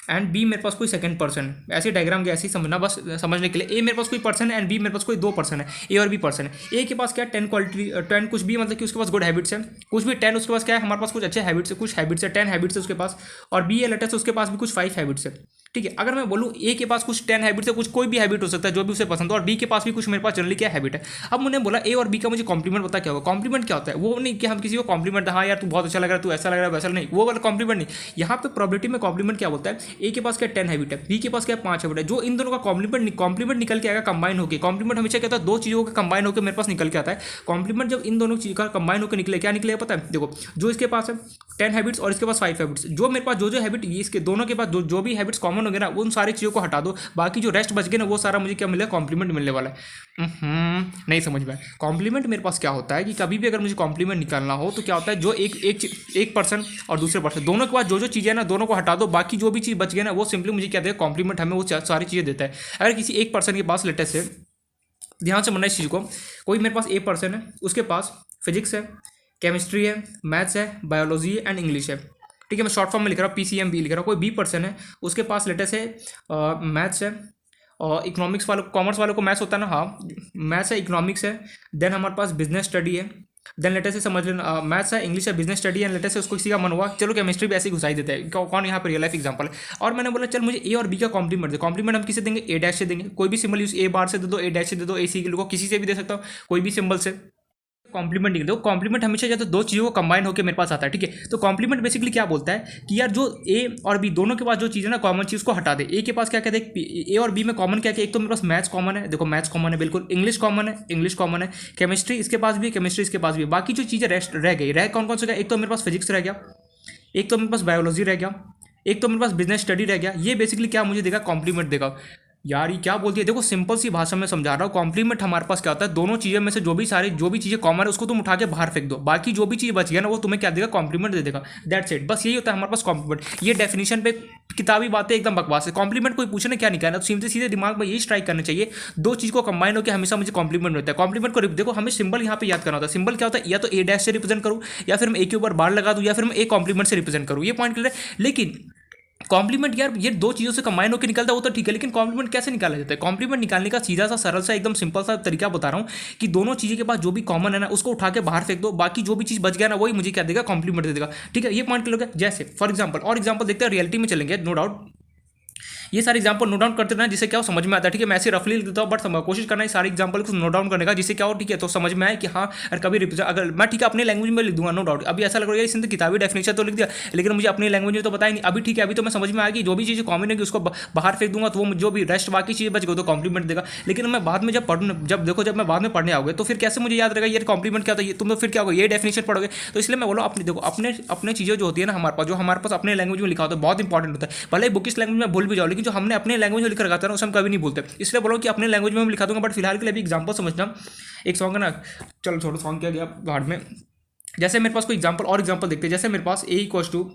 एंड बी मेरे पास कोई सेकंड पर्सन है। ऐसे डायग्राम के ऐसे ही समझना, बस समझने के लिए। ए मेरे पास कोई पर्सन है एंड बी मेरे पास कोई 2 पर्सन है, ए और बी पर्सन है। ए के पास क्या 10 क्वालिटी, 10 कुछ भी, मतलब कि उसके पास गुड हैबिट्स है, कुछ भी 10 उसके पास क्या है, हमारे पास कुछ अच्छे हैबिट्स है, कुछ हैबिट्स है, 10 हैबिट्स है उसके पास। और बी ए लेटर से उसके पास भी कुछ 5 हैबिट्स है, ठीक है। अगर मैं बोलूँ ए के पास कुछ 10 हैबिट्स है, कुछ कोई भी हैबिट हो सकता है जो भी उसे पसंद हो, और बी के पास भी कुछ मेरे पास जनरली क्या हैबिट है। अब मैंने बोला ए और बी का मुझे कॉम्प्लीमेंट पता क्या होगा। कॉम्प्लीमेंट क्या होता है, वो नहीं कि हम किसी को कॉम्प्लीमेंट, हाँ यार तू बहुत अच्छा लग रहा है, तू ऐसा लग रहा है वैसा नहीं, वो वाला कॉम्प्लीमेंट नहीं। यहाँ पे प्रोबेबिलिटी में कॉम्प्लीमेंट क्या होता है, ए के पास क्या 10 हैबिट है, बी के पास क्या 5 हैबिट है, जो इन दोनों का कॉम्प्लीमेंट निकल के आएगा कंबाइन होकर। कॉम्प्लीमेंट हमेशा क्या होता है, 2 चीज़ों का कंबाइन होकर मेरे पास निकल के आता है। कॉम्प्लीमेंट जब इन दोनों चीज़ का कंबाइन होकर निकले, क्या निकलेगा पता है, देखो जो इसके पास है 10 हैबिट्स और इसके पास 5 हैबिट्स, जो मेरे पास जो हैबिट, ये इसके दोनों के पास जो भी हैबिट्स कॉमन हो गए ना, उन सारी चीज़ों को हटा दो, बाकी जो रेस्ट बच गए ना वो सारा मुझे क्या मिलेगा, कॉम्प्लीमेंट मिलने वाला है। नहीं समझ में। कॉम्प्लीमेंट मेरे पास क्या होता है कि कभी भी अगर मुझे कॉम्प्लीमेंट निकालना हो तो क्या होता है, जो एक पर्सन और दूसरे पर्सन दोनों के पास जो चीज़ें ना, दोनों को हटा दो, बाकी जो भी चीज़ बच गई ना वो सिंपली मुझे क्या देगा, कॉम्प्लीमेंट हमें वो सारी चीज़ें देता है। अगर किसी एक पर्सन के पास लेटेस्ट है, ध्यान से समझना इस चीज़ को, कोई मेरे पास ए पर्सन है, उसके पास फिजिक्स है, केमिस्ट्री है, मैथ्स है, बायोलॉजी है एंड इंग्लिश है, ठीक है। मैं शॉर्ट फॉर्म में लिख रहा हूँ, PCMB लिख रहा हूँ। कोई बी पर्सन है, उसके पास लेटेस्ट है मैथ्स है, और इकोनॉमिक्स वालों, कॉमर्स वालों को मैथ्स होता है ना, हाँ मैथ्स है, इकोनॉमिक्स है, देन हमारे पास बिजनेस स्टडी है, देन लेटर से समझ लेना मैथ्स है, इंग्लिश है, बिजनेस स्टडी है, लेटर से उसको किसी का मन हुआ चलो केमिस्ट्री भी ऐसे ही घुसाई देते हैं। कौन यहाँ पर रियल लाइफ एग्जांपल है। और मैंने बोला चल मुझे ए और बी का कॉम्प्लीमेंट दे। कॉम्प्लीमेंट हम किसे देंगे, ए डैश से देंगे। कोई भी सिंबल यूज, ए बार से दे दो, ए डैश से दे दो, ए सी को किसी से भी दे सकता हूँ, कोई भी सिंबल से। कॉम्प्लीमेंट देखो, कॉम्प्लीमेंट हमेशा या तो दो चीज़ों को कंबाइन होकर मेरे पास आता है, ठीक है। तो कॉम्प्लीमेंट बेसिकली क्या बोलता है कि यार जो ए और बी दोनों के पास जो चीज़ है ना कॉमन चीज़ को हटा दे। ए के पास क्या कहते हैं, ए और बी में कॉमन क्या क्या, एक तो मेरे पास मैथ्स कॉमन है, देखो मैथ्स कॉमन है बिल्कुल, इंग्लिश कॉमन है, इंग्लिश कॉमन है, केमिस्ट्री इसके पास भी है, केमिस्ट्री इसके पास भी है, बाकी जो चीज़ें रेस्ट रह गई, रह कौन कौन से गया, एक तो मेरे पास फिजिक्स रह गया, एक तो मेरे पास बायोलॉजी रह गया, एक तो मेरे पास बिजनेस स्टडी रह गया। ये बेसिकली क्या मुझे देगा, कॉम्प्लीमेंट देगा। यार ये क्या बोलती है, देखो सिंपल सी भाषा में समझा रहा हूँ। कॉम्प्लीमेंट हमारे पास क्या होता है, दोनों चीज़ें में से जो भी चीज़ें कॉमन है उसको तुम उठा के बाहर फेंक दो, बाकी जो भी चीज़ बच गया ना वो तुम्हें क्या देगा, कॉम्प्लीमेंट दे देगा। दैट्स इट, बस यही होता है हमारे पास कॉम्प्लीमेंट। ये डेफिनेशन पे किताबी बातें एकदम बकवास है। कॉम्प्लीमेंट कोई पूछे ना क्या निकालना, तो सीधे सीधे दिमाग में यही स्ट्राइक करना चाहिए, दो चीज़ को कंबाइन होकर हमेशा मुझे कॉम्प्लीमेंट मिलता है। कॉम्प्लीमेंट को देखो हमें सिंबल यहाँ पे याद करना होता है। सिंबल क्या होता है, या तो ए डैश से रिप्रेजेंट करूँ, या फिर मैं ए के ऊपर बार लगा दूँ, या फिर मैं ए कॉम्प्लीमेंट से रिप्रेजेंट करूँ। ये पॉइंट क्लियर है। लेकिन कॉम्प्लीमेंट यार ये दो चीज़ों से कंबाइन होकर निकलता है वो तो ठीक है, लेकिन कॉम्प्लीमेंट कैसे निकाला जाता है। कॉम्प्लीमेंट निकालने का सीधा सा सरल सा एकदम सिंपल सा तरीका बता रहा हूँ कि दोनों चीज़ों के पास जो भी कॉमन है ना उसको उठा के बाहर फेंक दो, बाकी जो भी चीज़ बच गया ना वही मुझे क्या देगा, कॉम्प्लीमेंट दे देगा, ठीक है। ये पॉइंट क्लियर हो गया। जैसे फॉर एग्जाम्पल और एग्जाम्पल देखते हैं, रियलिटी में चलेंगे नो डाउट। ये सारे एग्जाम्पल नोट डाउन करते रहना जिससे क्या हो समझ में आता है, ठीक है। मैं ऐसे रफली लिख देता हूँ बट कोशिश करना है सारे एग्जाम्पल को नोट डाउन करने का, जिससे क्या हो ठीक है तो समझ में आए कि हाँ अगर कभी रिप्रेजेंट, अगर मैं ठीक है अपनी लैंग्वेज में लिख दूंगा नो डाउट। अभी ऐसा लग रहा है इसने तो किताबी डेफिनेशन तो लिख दिया लेकिन मुझे अपनी लैंग्वेज में तो पता ही नहीं। अभी ठीक है, अभी तो मैं समझ में आएगी जो भी चीज़ें कॉमन होगी उसको बाहर फेंक दूंगा, तो वो जो भी रेस्ट बाकी चीज़ें बच गई तो कॉम्प्लीमेंट देगा। लेकिन मैं बाद में जब मैं बाद में पढ़ने आओगे तो फिर कैसे मुझे याद रहेगा ये कॉम्प्लीमेंट क्या था, ये तुम तो फिर क्या होगा ये डेफिनेशन पढ़ोगे। तो इसलिए मैं बोला अपनी देखो अपने चीज़ें जो होती है ना हमारे पास, जो हमारे पास अपने लैंग्वेज में लिखा होता है बहुत इंपॉर्टेंट होता है। भले बुकिश लैंग्वेज में भूल भी जाओ, लेकिन जो हमने अपने लैंग्वेज में लिख रखा था ना उसे हम कभी नहीं भूलते। इसलिए बोलो कि अपने लैंग्वेज में हम लिखा दूंगा, बट फिलहाल के लिए भी एग्जाम्पल समझना। एक सॉन्ग है ना, चलो छोड़ो सॉन्ग क्या गया भाड़ में। जैसे मेरे पास कोई एग्जाम्पल और एग्जाम्पल देखते हैं, जैसे मेरे पास ए इक्वल्स टू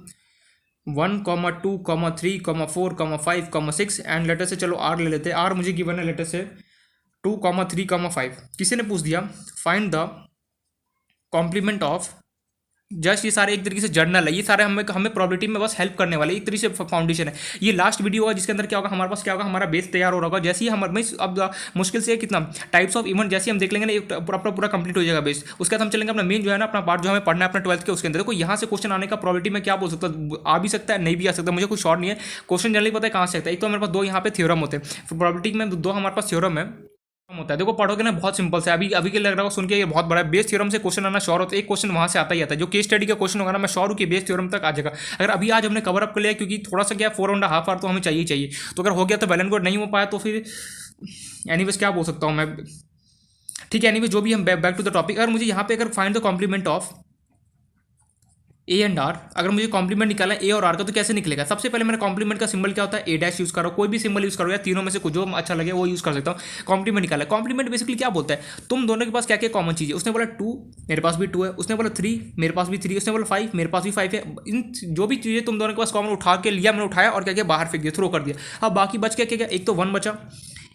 1,2,3,4,5,6 एंड लेटर से चलो आर ले लेते हैं। आर मुझे गिवन है लेटर से 2,3,5। किसी ने पूछ दिया find the complement of, just ये सारे एक तरीके से जर्नल है, ये सारे हमें प्रोबेबिलिटी में बस हेल्प करने वाले एक तरीके से फाउंडेशन है। ये लास्ट वीडियो होगा जिसके अंदर क्या होगा हमारे पास, क्या होगा हमारा बेस तैयार हो रहा होगा। जैसे ही हमारे अब मुश्किल से कितना टाइप्स ऑफ इवेंट जैसे हम देख लेंगे ना, एक पूरा कंप्लीट हो जाएगा बेस। उसके बाद हम चलेंगे अपना मेन जो है ना अपना पार्ट जो हमें पढ़ना है अपना 12th के, उसके अंदर देखो यहाँ से क्वेश्चन आने का प्रोबेबिलिटी में क्या बोल सकता है, आ भी सकता है नहीं भी आ सकता, मुझे कुछ शॉर्ट नहीं है। क्वेश्चन जनरली पता है कहाँ से आता है, एक तो हमारे पास दो यहाँ पे थ्योरम होते हैं, प्रोबेबिलिटी में दो हमारे पास थ्योरम है होता है। देखो पढ़ोगे ना बहुत सिंपल से, अभी के लग रहा है सुन के ये बहुत बड़ा बेस थ्योरम से क्वेश्चन आना श्योर होता है। एक क्वेश्चन वहाँ से आता ही आता है, जो केस स्टडी का क्वेश्चन होगा ना मैं श्योर हूँ कि बेस थ्योरम तक आ जाएगा। अगर अभी आज हमने कवर अप कर लिया क्योंकि थोड़ा सा क्या 4.5 आवर तो हमें चाहिए, तो अगर हो गया तो वेल एंड गुड, नहीं हो पाया तो फिर एनीवेज क्या बोल सकता हूँ मैं, ठीक है। एनीवेज जो भी हम बैक टू द टॉपिक, अगर मुझे यहाँ पे अगर find the complement of A and R, अगर मुझे कॉम्प्लीमेंट निकालना है ए और आर का तो कैसे निकलेगा। सबसे पहले मेरा कॉम्प्लीमेंट का सिंबल क्या होता है, ए डैश यूज करो, कोई भी सिंबल यूज करो या तीनों में से कुछ जो अच्छा लगे वो यूज कर सकता हूँ। कॉम्प्लीमेंट निकाला, कॉम्प्लीमेंट बेसिकली क्या बोलता है, तुम दोनों के पास क्या क्या कॉमन चीज़ है। उसने बोला 2 मेरे पास भी 2 है, उसने बोला 3 मेरे पास भी 3, उसने बोला 5 मेरे पास भी 5 है। इन जो भी चीज़ें तुम दोनों के पास कॉमन उठा के लिया, मैंने उठाया और क्या क्या बाहर फेंक दिया, थ्रो कर दिया। अब बाकी बच क्या क्या, एक तो 1 बचा,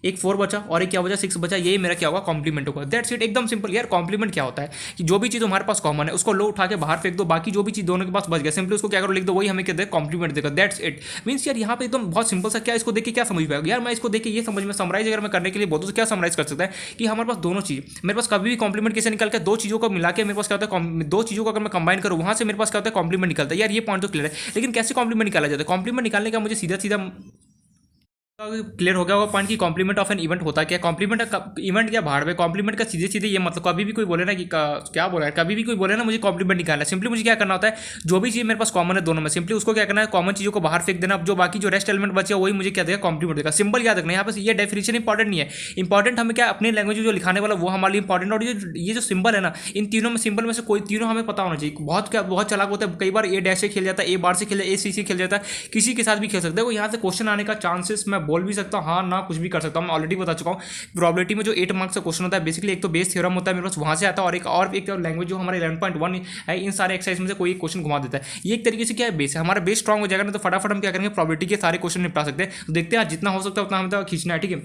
एक 4 बचा और एक क्या बचा 6 बचा, ये मेरा क्या होगा कॉम्प्लीमेंट होगा। दैट्स इट, एकदम सिंपल। यार कॉम्प्लीमेंट क्या होता है कि जो भी चीज़ हमारे पास कॉमन है उसको लो उठा के बाहर फेंक दो, बाकी जो भी चीज़ दोनों के पास बच गया सिंपली उसको क्या करो लिख दो, वही हमें कहते हैं कॉम्प्लीमेंट देगा। दैट्स इट मीन्स यार यहाँ पे एकदम बहुत सिंपल सा, क्या इसको देख के क्या समझ पाएगा यार, मैं इसको देख के ये समझ में समराइज अगर मैं करने के लिए बोलूँ तो क्या समराइज कर सकता है कि हमारे पास दोनों चीज़, मेरे पास कभी भी कॉम्प्लीमेंट कैसे निकल के दो चीज़ों को मिला के मेरे पास क्या होता है, दो चीज़ों को अगर मैं कंबाइन करूँ वहाँ से मेरे पास क्या होता है कॉम्प्लीमेंट निकलता है। यार ये पॉइंट तो क्लियर है, लेकिन कैसे कॉम्प्लीमेंट निकाला जाता है। कॉम्प्लीमेंट निकालने का मुझे सीधा सीधा क्लियर हो गया होगा पॉइंट की कॉम्प्लीमेंट ऑफ एन इवेंट होता है क्या, कॉम्प्लीमेंट इवेंट क्या भाड़ में, कॉम्प्लीमेंट का सीधे सीधे ये मतलब कभी भी कोई बोले ना कि क्या बोला है, कभी भी कोई बोले ना मुझे कॉम्प्लीमेंट निकालना है, सिंपली मुझे क्या करना होता है जो भी चीज़ मेरे पास कॉमन है दोनों में सिंपली उसको क्या करना है कॉमन चीज़ों को बाहर फेंक देना, जो बाकी जो रेस्ट एलिमेंट बचे वही मुझे क्या देगा कॉम्प्लीमेंट देगा। सिंपल याद रखना, यहाँ पर ये डेफिनेशन इंपॉर्टेंट नहीं है, इंपॉर्टेंट हमें क्या अपने लैंग्वेज जो लिखाने वाला वो हमारे लिए इंपॉर्टेंट, और ये जो सिंबल है ना इन तीनों में सिंबल में से कोई तीनों हमें पता होना चाहिए। बहुत चलाक होता है, कई बार ए डैश से खेल जाता है, ए बार से खेल, ए सी से खेल जाता है, किसी के साथ भी खेल सकता है। वो यहाँ से क्वेश्चन आने का चांसेस मैं बोल भी सकता हूँ हाँ ना कुछ भी कर सकता हूँ, मैं ऑलरेडी बता चुका हूँ। प्रोबेबिलिटी में जो 8 मार्क्स का क्वेश्चन होता है बेसिकली एक तो बेस थ्योरम होता है मेरे पास वहाँ से आता है, और एक लैंग्वेज जो हमारे 11.1 है इन सारे एक्सरसाइज में से कोई एक क्वेश्चन घुमा देता है। ये एक तरीके से क्या है बेस है, हमारा बेस स्ट्रॉन्ग हो जाएगा ना तो फटाफट हम क्या करेंगे प्रोबेबिलिटी के सारे क्वेश्चन निपटा सकते हैं। तो देखते हैं जितना हो सकता है उतना हमें खींचना है, ठीक है।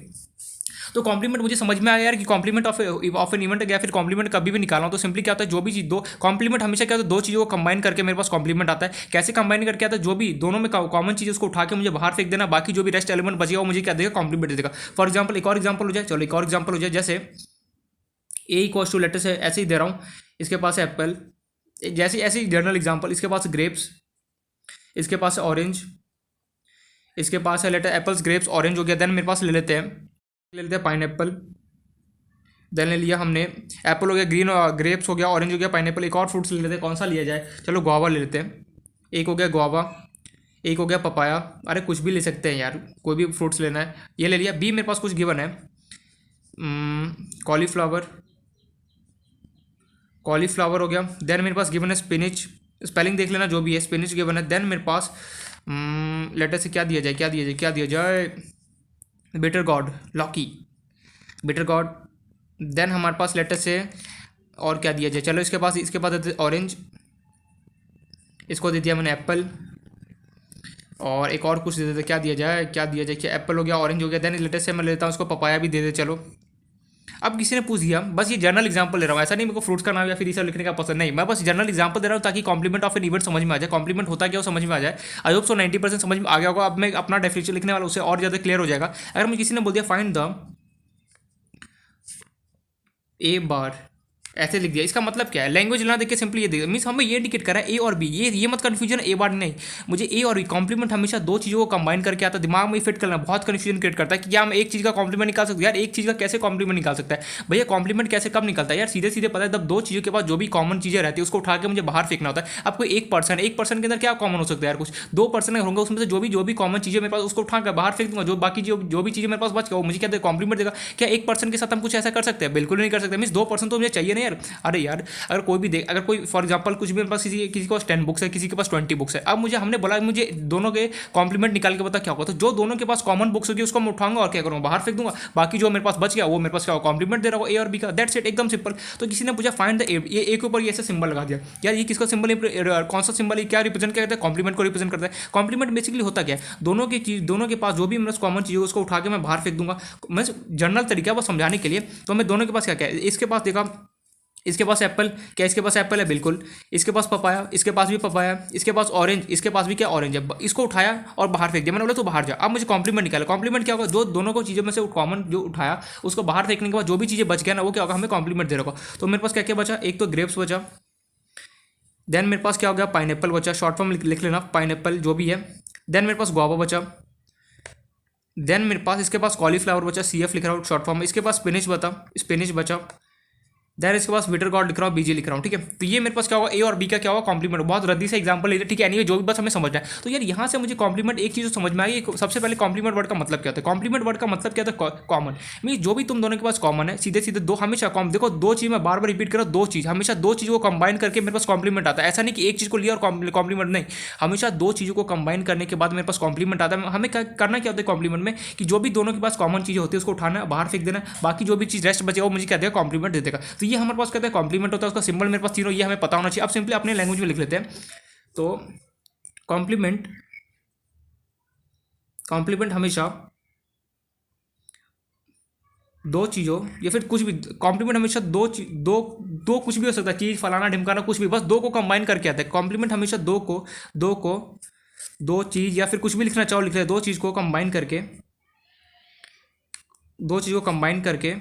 तो कॉम्प्लीमेंट मुझे समझ में आया यार कि कॉम्प्लीमेंट ऑफ एन इवेंट गया, फिर कॉम्प्लीमेंट कभी भी निकाला तो सिंपली क्या होता है जो भी चीज़ दो कॉम्प्लीमेंट हमेशा क्या होता है दो चीज़ों को कंबाइन करके मेरे पास कॉम्प्लीमेंट आता है। कैसे कंबाइन करके आता है, जो भी दोनों में कॉमन चीज़ उसको उठा के मुझे बाहर फेंक देना, बाकी जो भी रेस्ट एलिमेंट बचेगा वो मुझे क्या देगा कॉम्प्लीमेंट देगा। फॉर एग्जाम्पल एक और एग्जाम्पल हो जाए, चलो एक और एग्जाम्पल हो जाए, जैसे ए इक्वल्स टू लेटर से ऐसे ही दे रहा हूँ, इसके पास है एप्पल, जैसे ऐसे ही जर्नल एग्जाम्पल, इसके पास ग्रेप्स, इसके पास है ऑरेंज, इसके पास है लेटर एप्पल्स ग्रेप्स ऑरेंज हो गया। देन मेरे पास ले लेते हैं पाइन एप्पल, देन ले लिया हमने एप्पल हो गया, ग्रीन ग्रेप्स हो गया, ऑरेंज हो गया, पाइनएप्पल। एक और फ्रूट्स ले लेते हैं, कौन सा लिया जाए, चलो गुआवा ले लेते हैं। एक हो गया गुआवा, एक हो गया पपाया, अरे कुछ भी ले सकते हैं यार, कोई भी फ्रूट्स लेना है, ये ले लिया। बी मेरे पास कुछ गिवन है, कॉलीफ्लावर, कॉलीफ्लावर हो गया। देन मेरे पास गिवन है स्पिनिच, स्पेलिंग देख लेना जो भी है, स्पिनिच गिवन है। देन मेरे पास लेटर से क्या दिया जाए, क्या दिया जाए, क्या दिया जाए, bitter gourd, lauki, bitter gourd. Then हमारे पास लेटर से और क्या दिया जाए, चलो इसके पास देते ऑरेंज, इसको दे दिया मैंने एप्पल, और एक और कुछ दे देते, क्या दिया जाए, क्या दिया जाए, क्या एप्पल हो गया, ऑरेंज हो गया। देन लेटर से मैं लेता हूँ उसको पपाया भी दे दे। चलो अब किसी ने पूछ दिया, बस ये जनरल एग्जांपल ले रहा हूँ, ऐसा नहीं मेरे को फ्रूट्स का नाम या फिर ये सब लिखने का पसंद नहीं, मैं बस जनरल एग्जांपल दे रहा हूँ ताकि कॉम्प्लीमेंट ऑफ एन इवेंट समझ में आ जाए, कॉम्प्लीमेंट होता क्या वो समझ में आ जाए। आई होप सो 90% समझ में आ गया होगा। अब मैं अपना डेफिनेशन लिखने वाला, उससे और ज़्यादा क्लियर हो जाएगा। अगर मुझे किसी ने बोल दिया फाइंड द ए बार, ऐसे लिख दिया, इसका मतलब क्या है, लैंग्वेज ना देख के सिंपली ये मीन्स हमें ये इंडिकेट करा है ए और बी, ये मत कन्फ्यूजन ए बार नहीं, मुझे ए और बी कॉम्प्लीमेंट हमेशा दो चीज़ों को कंबाइन करके आता है, दिमाग में फिट करना बहुत कन्फ्यूजन क्रिएट करता है कि क्या हम एक चीज़ का कॉम्प्लीमेंट निकाल सकते हैं, यार एक चीज़ का कैसे कॉम्प्लीमेंट निकाल सकता है भैया, कॉम्प्लीमेंट कैसे कब निकलता है यार, सीधे सीधे पता है, तब दो चीज़ों के पास जो भी कॉमन चीज़ें रहती है उसको उठा के मुझे बाहर फेंकना होता है। आपको एक पर्सन के अंदर क्या कॉमन हो सकता है यार, कुछ दो पर्सन होंगे, उसमें से जो भी कॉमन चीज़ें मेरे पास उसको उठा कर बाहर फेंक दूंगा, जो बाकी जो भी चीज़ें मेरे पास बच गया वो मुझे क्या कॉम्प्लीमेंट देगा। क्या एक पर्सन के साथ हम कुछ ऐसा कर सकते हैं, बिल्कुल नहीं कर सकते, मीन्स दो पर्सन तो मुझे चाहिए नहीं यार। अरे यार अगर कोई भी अगर कोई फॉर एग्जांपल कुछ भी मेरे पास किसी के पास 10 बुक्स है, किसी के पास 20 बुक्स है, अब हमने बोला मुझे दोनों के कॉम्प्लीमेंट निकाल के बता क्या होगा, तो जो दोनों के पास कॉमन बुक्स होगी उसको मैं उठाऊंगा और क्या करूँगा, बाहर फेंक दूंगा, बाकी जो मेरे पास बच गया वो मेरे पास क्या कॉम्प्लीमेंट दे रहा होगा ए और बी का, दैट्स इट, एकदम सिंपल। तो किसी ने पूछा फाइंड द ए, ये ए के ऊपर ये ऐसा सिंबल लगा दिया, यार ये किसका सिंबल है, कौन सा सिंबल है, क्या रिप्रेजेंट करता है, कॉम्प्लीमेंट को रिप्रेजेंट करता है। कॉम्प्लीमेंट बेसिकली होता क्या है, दोनों के पास जो भी मेरे पास कॉमन चीज़ है उसको उठा के मैं बाहर फेंक दूंगा, मैं जनरल तरीका वो समझाने के लिए। तो मैं दोनों के पास क्या क्या है, इसके पास देखा, इसके पास एप्पल, क्या इसके पास एप्पल है, बिल्कुल, इसके पास पपाया, इसके पास भी पपाया, इसके पास ऑरेंज, इसके पास भी क्या ऑरेंज है, इसको उठाया और बाहर फेंक दिया, मैंने बोला तो बाहर जा। अब मुझे कॉम्प्लीमेंट निकाला, कॉम्प्लीमेंट क्या होगा, जो दोनों को चीज़ों में से कॉमन जो उठाया उसको बाहर फेंकने के बाद जो भी चीज़ें बच गया ना वो क्या होगा, हमें कॉम्प्लीमेंट दे रहा होगा। तो मेरे पास क्या क्या बचा, एक तो ग्रेप्स बचा, देन मेरे पास क्या हो गया, पाइनएप्पल बचा, शॉर्ट फॉर्म लिख लेना पाइनएप्पल जो भी है। देन मेरे पास गुआवा बचा, देन मेरे पास इसके पास कॉलीफ्लावर बचा, CF लिख रहा हूँ शॉर्ट फॉर्म में, इसके पास स्पिनिच बचा, देन इसके पास बिटर गॉड लिख रहा हूँ, बीजी लिख रहा हूँ, ठीक है। तो ये मेरे पास क्या होगा, ए और बी का क्या होगा कॉम्प्लीमेंट, बहुत रद्दी से एग्जांपल ले, ठीक है, एनीवे जो भी बस हमें समझना है। तो यार यहाँ से मुझे कॉम्प्लीमेंट एक चीज़ समझ में आ गई, सबसे पहले कॉम्प्लीमेंट वर्ड का मतलब क्या होता है, कॉम्प्लीमेंट वर्ड का मतलब क्या होता है, कॉमन, मीन जो भी तुम दोनों के पास कॉमन है, सीधे सीधे दो हमेशा देखो दो चीज़ मैं बार बार रिपीट करो, दो चीज़ हमेशा दो चीज़ों को कंबाइन करके मेरे पास कॉम्प्लीमेंट आता है, ऐसा नहीं कि एक चीज़ को लिया और कॉम्प्लीमेंट नहीं, हमेशा दो चीज़ों को कंबाइन करने के बाद मेरे पास कॉम्प्लीमेंट आता है। हमें क्या करना, क्या होता है कॉम्प्लीमेंट में, कि जो भी दोनों के पास कॉमन चीज़ें होती है उसको उठाना बाहर फेंक देना, बाकी जो भी चीज़ रेस्ट बचेगा वो मुझे क्या देगा, कॉम्प्लीमेंट दे देगा। तो ये हमारे पास कहते हैं कॉम्प्लीमेंट होता है, उसका सिंबल मेरे पास तीनों, ये हमें पता होना चाहिए। अब सिंपली अपने लैंग्वेज में लिख लेते हैं। तो कॉम्प्लीमेंट हमेशा दो चीज़ों या फिर कुछ भी, कॉम्प्लीमेंट हमेशा दो कुछ भी हो सकता है, चीज़ फलाना ढिमकाना कुछ भी, बस दो को कंबाइन करके आता है। कॉम्प्लीमेंट हमेशा दो चीज़ या फिर कुछ भी लिखना चाहो लिख ले, दो चीज़ को कंबाइन करके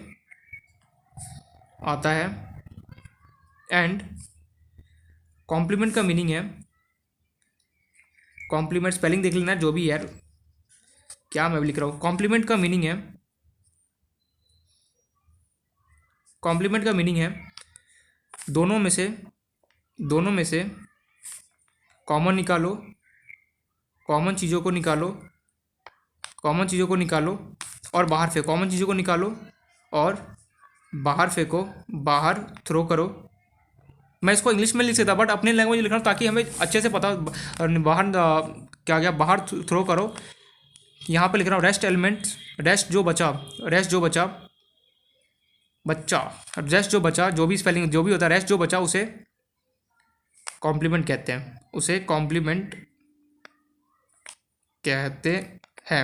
आता है। एंड कॉम्प्लीमेंट का मीनिंग है, कॉम्प्लीमेंट स्पेलिंग देख लेना जो भी यार, क्या मैं लिख रहा हूँ, कॉम्प्लीमेंट का मीनिंग है दोनों में से कॉमन निकालो, कॉमन चीज़ों को निकालो और बाहर फेंको, कॉमन चीज़ों को निकालो और बाहर फेंको, बाहर थ्रो करो। मैं इसको इंग्लिश में लिख सकता बट अपने लैंग्वेज लिख रहा हूँ ताकि हमें अच्छे से पता, बाहर क्या गया, बाहर थ्रो करो। यहाँ पे लिख रहा हूँ रेस्ट जो बचा, जो भी स्पेलिंग जो भी होता है, रेस्ट जो बचा उसे कॉम्प्लीमेंट कहते हैं,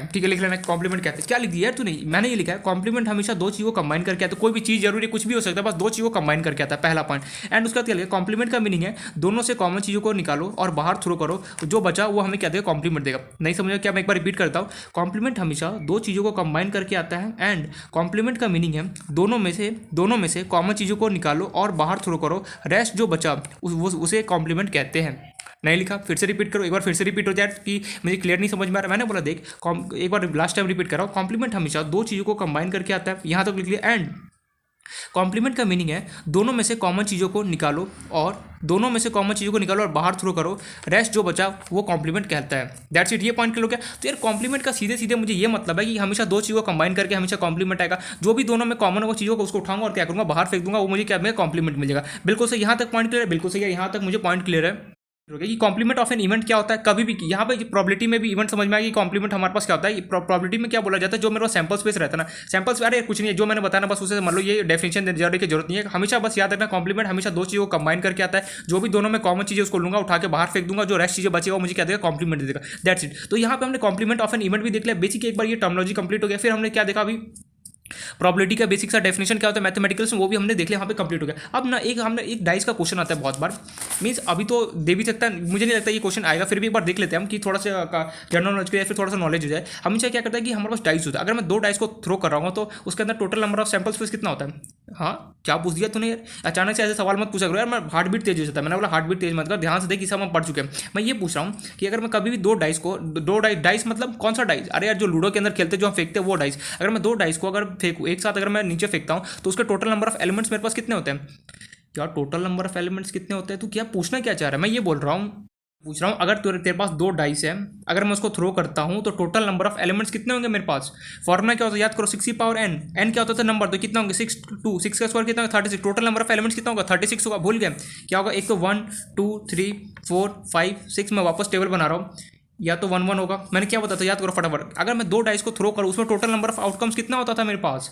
ठीक है, लिख लेना कॉम्प्लीमेंट कहते हैं। क्या लिख दिया यार तूने, मैंने ये लिखा है, कॉम्प्लीमेंट हमेशा दो चीज़ों को कंबाइन करके आता है, कोई भी चीज़ जरूरी कुछ भी हो सकता है, बस दो चीज़ों को कंबाइन करके आता है, पहला पॉइंट। एंड उसका क्या लिखा, कॉम्प्लीमेंट का मीनिंग है दोनों से कॉमन चीज़ों को निकालो और बाहर थ्रो करो, जो बचा वो हमें क्या देगा, कॉम्प्लीमेंट देगा। नहीं समझा क्या, मैं एक बार रिपीट करता हूँ, कॉम्प्लीमेंट हमेशा दो चीज़ों को कंबाइन करके आता है। एंड कॉम्प्लीमेंट का मीनिंग है दोनों में से कॉमन चीज़ों को निकालो और बाहर थ्रो करो, रेस्ट जो बचा उसे कॉम्प्लीमेंट कहते हैं। नहीं लिखा, फिर से रिपीट करो, एक बार फिर से रिपीट हो जाए कि मुझे क्लियर नहीं समझ में आ रहा। मैंने बोला देख, एक बार लास्ट टाइम रिपीट कर रहा हूँ, कॉम्प्लीमेंट हमेशा दो चीज़ों को कंबाइन करके आता है, यहाँ तक लिख लिया। एंड कॉम्प्लीमेंट का मीनिंग है दोनों में से कॉमन चीज़ों को निकालो और बाहर थ्रो करो, रेस्ट जो बचा वो कॉम्प्लीमेंट कहता है। दैट्स इट, ये पॉइंट क्लियर हो गया। तो यार कॉम्प्लीमेंट का सीधे सीधे मुझे ये मतलब है कि हमेशा दो चीज़ों को कंबाइन करके हमेशा कॉम्प्लीमेंट आएगा। जो भी दोनों में कॉमन होगा चीज़ों को उसको उठाऊंगा और क्या करूँगा, बाहर फेंक दूंगा, वो मुझे क्या मिलेगा, कॉम्प्लीमेंट मिलेगा। बिल्कुल सही, यहाँ तक पॉइंट क्लियर है, बिल्कुल सही है, यहाँ तक मुझे पॉइंट क्लियर है कि कॉम्प्लीमेंट ऑफ एन इवेंट क्या होता है। कभी भी यहाँ पे प्रोबेबिलिटी में भी इवेंट समझ में आएगी, कॉम्प्लीमेंट हमारे पास क्या होता है। प्रोबेबिलिटी में क्या बोला जाता है, जो मेरे पास सैंपल स्पेस रहता है ना, सैंपल अरे कुछ नहीं है, जो मैंने बताना बस उसे मान लो, ये डेफिनेशन देने की जरूरत नहीं है। हमेशा बस याद रखना कॉम्प्लीमेंट हमेशा दो चीज़ों को कंबाइन करके आता है। जो भी दोनों में कॉमन चीज़ें उसको लूंगा, उठा के बाहर फेंक दूंगा, जो रेस्ट चीज़ें बचेगा मुझे क्या देगा, कॉम्प्लीमेंट दे देगा। That's it. तो यहाँ पे हमने कॉम्प्लीमेंट ऑफ एन इवेंट भी देख लिया, बेसिक एक बार ये टर्मिनोलॉजी कंप्लीट हो गया। फिर हमने क्या देखा अभी, प्रोबेबिलिटी का बेसिक सा डेफिनेशन क्या होता है मैथमेटिकल्स में, वो भी हमने देख लिया, यहाँ पे कंप्लीट हो गया। अब ना हमने एक डाइस का क्वेश्चन आता है बहुत बार, मीन्स अभी तो दे भी सकता है, मुझे नहीं लगता ये क्वेश्चन आएगा, फिर भी एक बार देख लेते हैं हम कि थोड़ा सा जनरल नॉलेज के लिए फिर थोड़ा सा नॉलेज हो जाए। हमेशा क्या करता है कि हमारे पास डाइस होता है, अगर मैं दो डाइस को थ्रो कर रहा हूँ तो उसके अंदर total number of sample space कितना होता है। हाँ क्या पूछ दिया तूने यार, अचानक से ऐसे सवाल मत पूछा करो यार, मैं हार्ट बीट तेज हो जाता है। मैंने बोला हार्ट बीट तेज मत कर, ध्यान से देख, सब हम पढ़ चुके हैं। मैं ये पूछ रहा हूँ कि अगर मैं कभी भी दो डाइस मतलब कौन सा डाइस, अरे यार जो लूडो के अंदर खेलते जो हम फेंकते हैं वो डाइस, अगर मैं दो डाइस को अगर फेंकूँ एक साथ, अगर मैं नीचे फेंकता हूँ तो उसके टोटल नंबर ऑफ एलिमेंट्स मेरे पास कितने होते हैं। यार टोटल नंबर ऑफ एलिमेंट्स कितने होते हैं, तू क्या पूछना क्या चाह रहा है। मैं ये पूछ रहा हूँ अगर तेरे पास दो डाइस है, अगर मैं उसको थ्रो करता हूँ तो टोटल नंबर ऑफ एलिमेंट्स कितने होंगे मेरे पास। फॉर्मूला क्या होता है याद करो, 6 की पावर n, n क्या होता था नंबर, तो कितना होंगे 6 का स्क्वायर कितना होगा 36, टोटल नंबर ऑफ एलिमेंट्स कितना होगा 36 होगा। भूल गए क्या होगा, एक तो 1 2 3 4 5 6, मैं वापस टेबल बना रहा हूँ, या तो 1 1 होगा। मैंने क्या बताया था याद करो फटाफट, अगर मैं दो डाइस को थ्रो करूँ उसमें टोटल नंबर ऑफ आउटकम्स कितना होता था मेरे पास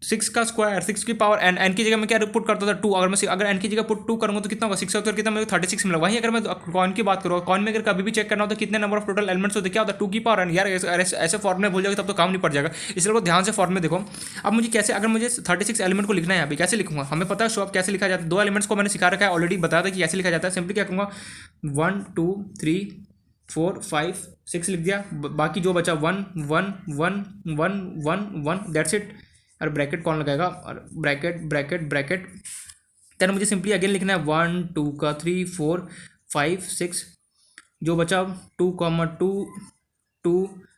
6 का स्क्वायर, 6 की पावर n की जगह मैं क्या पुट करता था 2, अगर n की जगह पुट 2 करूँगा तो कितना होगा 6 का कितना, मेरे 36 मिला। वहीं अगर मैं कॉइन की बात करूँ, कॉइन में अगर कभी भी चेक करना हो तो कितने नंबर ऑफ टोटल एलिमेंट्स होते क्या होता है 2 की पावर n। यार ऐसे फॉर्मूले भूल जाएगा तब तो काम नहीं पड़ जाएगा, इसलिए ध्यान से फॉर्मूले देखो। अब मुझे कैसे, अगर मुझे 36 एलिमेंट को लिखना है यहाँ पे कैसे लिखूंगा, हमें पता है शॉप कैसे लिखा जाता है, दो एलिमेंट्स को मैंने सिखा रखा है ऑलरेडी, बताया था कि कैसे लिखा जाता है। सिंपली क्या करूँगा 1 2 3 4 5 6 लिख दिया, बाकी जो बचा 1 1 1 1 1 1, दैट्स इट। और ब्रैकेट कौन लगाएगा, और ब्रैकेट ब्रैकेट ब्रैकेट, देन मुझे सिंपली अगेन लिखना है 1 2 का 3 4 5 6, जो बचा 2 2 2,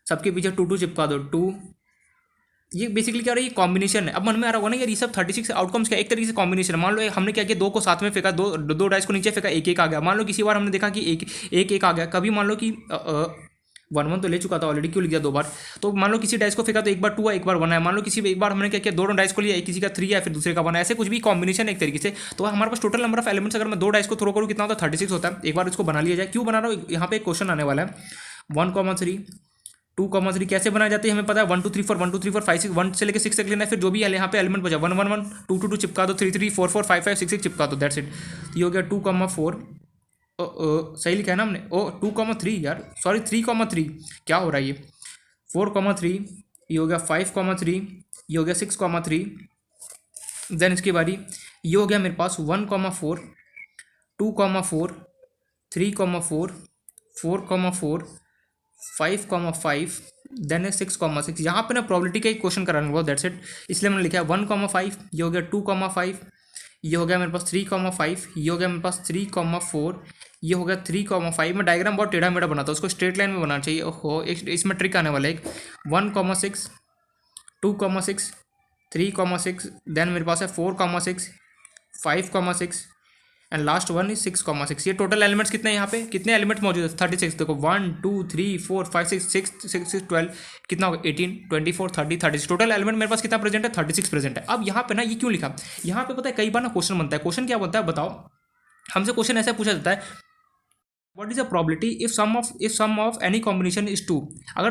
सबके पीछे 2 2 चिपका दो 2। ये बेसिकली क्या हो रहा है, ये कॉम्बिनेशन है। अब मन में आ रहा होगा ना यार ये सब 36 आउटकम्स क्या, एक तरीके से कॉम्बिनेशन है। मान लो हमने क्या किया, दो को साथ में फेंका, दो डाइस को नीचे फेंका, एक एक आ गया। मान लो किसी बार हमने देखा कि एक आ गया, कभी मान लो कि 1 1 तो ले चुका था ऑलरेडी, क्यों लिख दिया दो बार। तो मान लो किसी डाइस को फेंका तो एक बार 2 है एक बार 1 है, मान लो किसी एक बार हमने क्या किया, दोनों डाइस को लिया, किसी का 3 है फिर दूसरे का 1 है, ऐसे कुछ भी कॉम्बिनेशन है एक तरीके से। तो हमारे पास टोटल नंबर ऑफ एलिमेंट्स अगर मैं दो डाइस को थ्रो करूँ कितना होता है 36 होता है। एक बार इसको बना लिया जाए, क्यों बना रहा हूँ, यहाँ पे एक क्वेश्चन आने वाला है 1 3 2 3 कैसे बनाए जाते हैं हमें पता है, 1 2 3 4 1 2 3 4 5 6, 1 से लेकर 6 तक लेना है। फिर जो भी है यहाँ पे एलिमेंट बचा 1 1 1 2 2 2 चिपका दो, 3 3 4 4 5 5 6 6 चिपका दो, दैट्स इट। ये हो गया 2 4, सही लिखा है ना हमने, 2 3 यार सॉरी 3 3, क्या हो रहा है ये 4 3, ये हो गया 5 3, ये हो गया 6 3, देन इसकी बारी ये हो गया मेरे पास 1 4 2 4 3 4 4 4 5 5, देन 6 6। यहाँ पे ना प्रोबेबिलिटी का एक क्वेश्चन कराने वाला, दैट्स इट, इसलिए मैंने लिखा है 1 5, ये हो गया 2 5, ये हो गया मेरे पास 3 5, ये हो गया मेरे पास 3 4, ये हो गया 3 5। मैं डायग्राम बहुत टेढ़ा मेढ़ा बनाता हूँ, उसको स्ट्रेट लाइन में बनाना चाहिए। ओहो इसमें ट्रिक आने वाला है, 1 6 2 6 3 6, देन मेरे पास है 4 6 5 6, एंड लास्ट वन इज 6 6। ये टोटल एलिमेंट्स कितने हैं यहाँ पे, कितने एलिमेंट्स मौजूद है 36। देखो 1 2 3 4 5 6 6 6 12, कितना होगा 18 24 30 36, टोटल एलिमेंट मेरे पास कितना प्रेजेंट है 36 प्रेजेंट है। अब यहाँ पे ना ये क्यों लिखा, यहाँ पे पता है कई बार ना क्वेश्चन बनता है, क्वेश्चन क्या बनता है बताओ, हमसे क्वेश्चन ऐसा पूछा जाता है what is the probability if sum of any combination is 2। अगर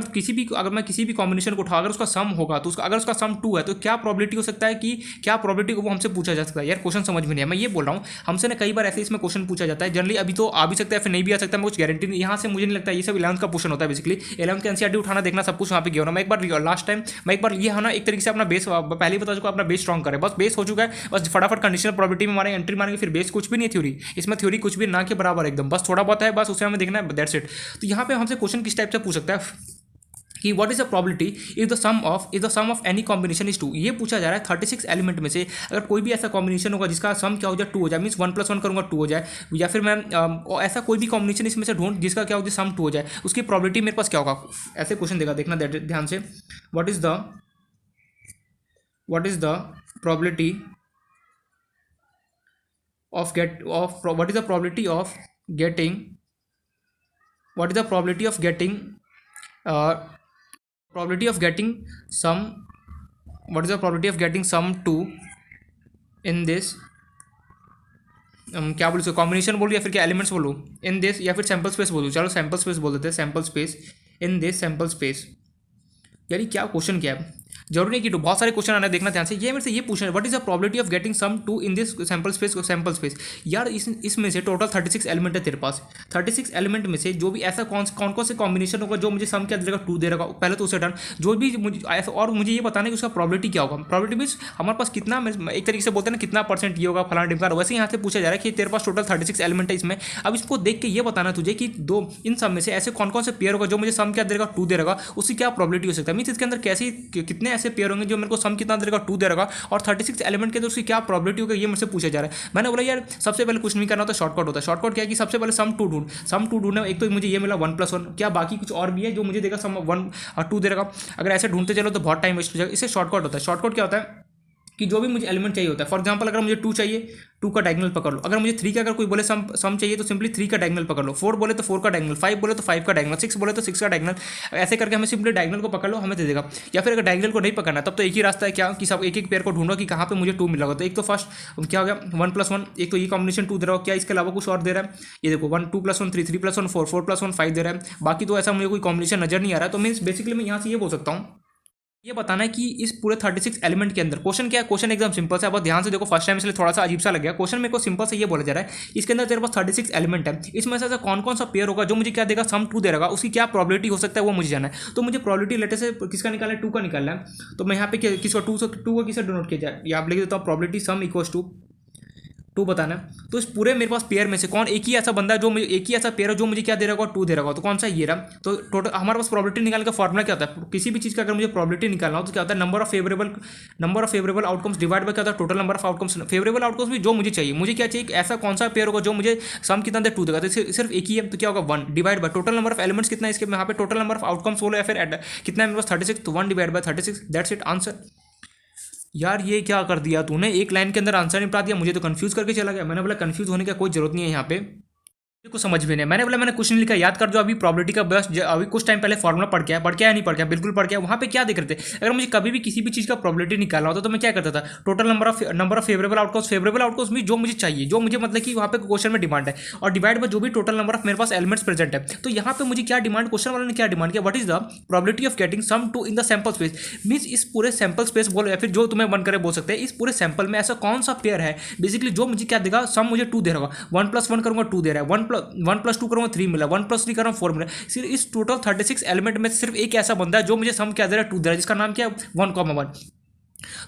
मैं किसी भी कॉम्बिनेशन को उठा अगर उसका सम होगा तो अगर उसका सम 2 है तो क्या प्रोबेबिलिटी हो सकता है कि क्या प्रोबेबिलिटी को वो हमसे पूछा जा सकता है। यार क्वेश्चन समझ में नहीं है, मैं ये बोल रहा हूँ हमसे ना कई बार ऐसे इसमें क्वेश्चन पूछा जाता है। जनरली अभी तो आ भी सकता है फिर नहीं भी आ सकता, मैं कुछ गारंटी नहीं, यहाँ से मुझे नहीं लगता। ये सब 11th का क्वेश्चन होता है बेसिकली, 11th का एनसीईआरटी उठाना देखना सब कुछ वहाँ पे गया ना। मैं एक बार लास्ट टाइम मैं एक बार ये है ना एक तरीके से अपना बेस पहले ही बता चुका, अपना बेस स्ट्रॉन्ग करे, बस बेस हो चुका है, बस फटाफट कंडीशनल प्रोबेबिलिटी में हमारे एंट्री मारेंगे, फिर बेस कुछ भी नहीं है थ्योरी, इसमें थ्योरी कुछ भी ना के बराबर एकदम, बस थोड़ा बहुत है, बस उसे हमें देखना है, दैट्स इट। तो यहाँ पे हमसे क्वेश्चन किस टाइप से पूछ सकता है कि what is the probability if the sum of any combination is 2। ये पूछा जा रहा है 36 एलिमेंट में से अगर कोई भी ऐसा कॉम्बिनेशन होगा जिसका सम क्या हो जाए 2 हो जाए, मीन्स 1 + 1 करूँगा 2 हो जाए, या फिर मैं ऐसा कोई भी कॉम्बिनेशन इसमें से ढूंढ जिसका क्या हो जाए सम 2 हो जाए, उसकी प्रोबेबिलिटी मेरे पास क्या होगा। ऐसे क्वेश्चन देगा, देखना ध्यान से, what what is the probability of what is the probability of getting what is the probability of getting uh, probability of getting sum what is the probability of getting sum 2 in this क्या बोलूँ, combination बोलूँ या फिर क्या elements बोलूँ in this, या फिर sample space बोलूँ, चलो सैम्पल स्पेस बोल देते हैं, sample space in this sample space. यानी क्या क्वेश्चन क्या है, जरूरी नहीं कि बहुत सारे क्वेश्चन आना, देखना ध्यान से। ये मेरे से ये पूछना है what is the probability of getting sum 2 in this sample space. यार इसमें से टोटल 36 एलिमेंट है तेरे पास। 36 एलिमेंट में से जो भी ऐसा कौन कौन से कॉम्बिनेशन होगा जो मुझे सम क्या देगा, 2 दे रहा, पहले तो उसे डन। जो भी मुझे ऐसा, और मुझे ये बताना है कि उसका प्रोबेबिलिटी क्या होगा। प्रोबेबिलिटी मीन्स हमारे पास कितना, एक तरीके से बोलते हैं ना कितना परसेंट ये होगा फलाना ढिमका। वैसे यहाँ से पूछा जा रहा है कि तेरे पास टोटल 36 एलिमेंट है इसमें। अब इसको देख के ये बताना तुझे कि दो इन सब में से ऐसे कौन कौन से पेयर होगा जो मुझे सम क्या देगा, 2 दे रहेगा, उसकी क्या प्रोबेबिलिटी हो सकता है। मीन्स इसके अंदर कैसे कितने ऐसे पेयर होंगे जो मेरे को सम कितना देगा, 2 दे रहेगा, और 36 एलिमेंट के तो उसकी क्या प्रोबेबिलिटी होगी, ये मुझसे पूछा जा रहा है। मैंने बोला यार सबसे पहले कुछ नहीं करना होता, शॉर्टकट होता है। शॉर्टकट क्या है कि सबसे पहले सम 2 ढूंढना। एक तो मुझे ये मिला 1 + 1, क्या बाकी कुछ और भी है जो मुझे देगा सम 1 और 2 दे रहेगा। अगर ऐसे ढूंढते चलो तो बहुत टाइम वेस्ट हो जाएगा। इससे शॉर्टकट होता है। शॉर्टकट क्या होता है कि जो भी मुझे एलिमेंट चाहिए होता है, फॉर एग्जांपल अगर मुझे 2 चाहिए, 2 का डायगोनल पकड़ लो। अगर मुझे 3 का अगर कोई बोले सम चाहिए तो सिंपली 3 का डायगोनल पकड़ लो। 4 बोले तो 4 का डायगोनल, 5 बोले तो 5 का डायगोनल, 6 बोले तो 6 का डायगोनल। ऐसे करके हमें सिंपली डायगोनल को पकड़ लो, हमें दे देगा। या फिर अगर डायगोनल को नहीं पकड़ना तब तो एक ही रास्ता है, क्या कि सब एक एक पेयर को ढूंढो कि कहाँ पे मुझे 2 मिला। तो एक तो फर्स्ट क्या हो गया 1 + 1, एक तो ये कॉम्बिनेशन 2 दे रहा हो, क्या इसके अलावा कुछ और दे रहा है। ये देखो 1 2 + 1 3 3 + 1 4 4 + 1 5 दे रहा है। बाकी तो ऐसा मुझे कोई कॉम्बिनेशन नजर नहीं आ रहा है। तो मीन्स बेसिकली मैं यहाँ से ये बोल सकता हूँ, ये बताना है कि इस पूरे 36 एलिमेंट के अंदर क्वेश्चन क्या है। क्वेश्चन एकदम सिंपल है, बहुत ध्यान से देखो। फर्स्ट टाइम इसलिए थोड़ा सा अजीब सा लग गया। क्वेश्चन मेरे को सिंपल से ये बोला जा रहा है इसके अंदर तेरे पास 36 एलिमेंट है, इसमें से ऐसा कौन कौन सा पेयर होगा जो मुझे क्या देगा, सम 2 दे रहेगा, उसकी क्या प्रोबेबिलिटी हो सकता है वो मुझे जाना है। तो मुझे प्रोबेबिलिटी लेटर से किसका निकालना है, 2 का निकालना है। तो मैं यहाँ पे किसका 2 को किसे डिनोट किया जाए, या आप लिख देता हूँ प्रोबेबिलिटी सम इक्वल्स टू 2 बताना है। तो इस पूरे मेरे पास पेयर में से कौन एक ही ऐसा बंदा है जो मुझे, एक ही ऐसा पेयर है जो मुझे क्या दे रहा होगा, 2 दे रहा होगा। तो कौन सा ये रहा। तो टोटल हमारे पास प्रोबेबिलिटी निकालने का फॉर्मूला क्या होता है, किसी भी चीज़ का अगर मुझे प्रोबेबिलिटी निकालना हो तो क्या होता है, number of favourable outcomes divide by क्या होता है, total number of outcomes. Favourable outcomes भी जो मुझे चाहिए, मुझे क्या चाहिए, ऐसा कौन सा पेयर होगा जो मुझे सम कितना दे, 2 देगा। तो सिर्फ एक ही है, तो क्या होगा 1 divide by total number of elements कितना है इसके, यहाँ पे टोटल नंबर ऑफ आउटकम्स बोलो या फिर कितना है मेरे पास 36, तो 1 divide by 36, that's it answer. यार ये क्या कर दिया तूने, एक लाइन के अंदर आंसर निपटा दिया, मुझे तो कंफ्यूज करके चला गया। मैंने बोला कंफ्यूज होने का कोई जरूरत नहीं है यहाँ पे, को समझ में नहीं। मैंने बोला मैंने कुछ नहीं लिखा, याद कर जो अभी प्रोबेबिलिटी का बस अभी कुछ टाइम पहले फॉर्मूला पढ़ के या नहीं पढ़ के, बिल्कुल पढ़ के। वहाँ पे क्या देख रहे थे, अगर मुझे कभी भी किसी भी चीज़ का प्रोबेबिलिटी निकालना होता तो मैं क्या करता था, total number of favourable outcomes में जो मुझे चाहिए, जो मुझे मतलब कि वहाँ पे क्वेश्चन में डिमांड है, और डिवाइड बाय जो भी टोटल नंबर ऑफ मेरे पास एलिमेंट्स प्रेजेंट है। तो यहाँ पे मुझे क्या डिमांड, क्वेश्चन वाले ने क्या डिमांड किया, what is the probability of getting sum 2 in the sample space. Means इस पूरे सैंपल स्पेस बोलो या फिर जो तुम्हें मन करे बोल सकते हैं, इस पूरे सैंपल में ऐसा कौन सा पेयर है बेसिकली जो मुझे क्या देगा, सम मुझे 2 दे रहा होगा। 1 + 1 करूँगा 2 दे रहा है, 1 + 2 करूँगा 3 मिला, 1 + 3 करूँगा 4 मिला। सिर्फ इस टोटल 36 एलिमेंट में सिर्फ एक ऐसा बंदा है जो मुझे सम क्या दे रहा है, 2 दे रहा है, जिसका नाम क्या है 1,1।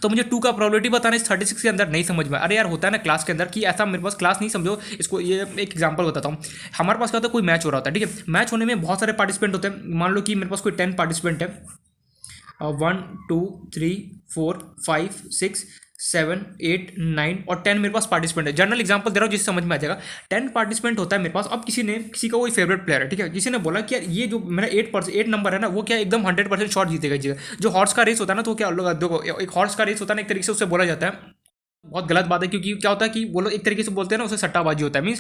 तो मुझे 2 का प्रोबेबिलिटी बताना इस 36 के अंदर नहीं समझ में। अरे यार होता है ना क्लास के अंदर कि ऐसा, मेरे पास क्लास नहीं समझो इसको, ये एक एग्जांपल बताता हूँ। हमारे पास क्या होता है, कोई मैच हो रहा होता है, ठीक है। मैच होने में बहुत सारे पार्टिसिपेंट होते हैं। मान लो कि मेरे पास कोई 10 पार्टिसिपेंट है, 1 2 3 4 5 6 7 8 9 और 10 मेरे पास पार्टिसिपेंट है। जनरल एग्जांपल दे रहा हूँ जिससे समझ में आ जाएगा। 10 पार्टिसिपेंट होता है मेरे पास। अब किसी का कोई फेवरेट प्लेयर है, ठीक है। किसी ने बोला कि यार ये जो मेरा 8 नंबर है ना, वो क्या एकदम 100% शॉट जीतेगा। जो हॉर्स का रेस होता है ना, तो क्या देखो एक हॉर्स का रेस होता है ना, एक तरीके से उसे बोला जाता है। बहुत गलत बात है, क्योंकि क्या होता है कि वो लोग एक तरीके से बोलते हैं ना, उसे सट्टाबाजी होता है। मीन्स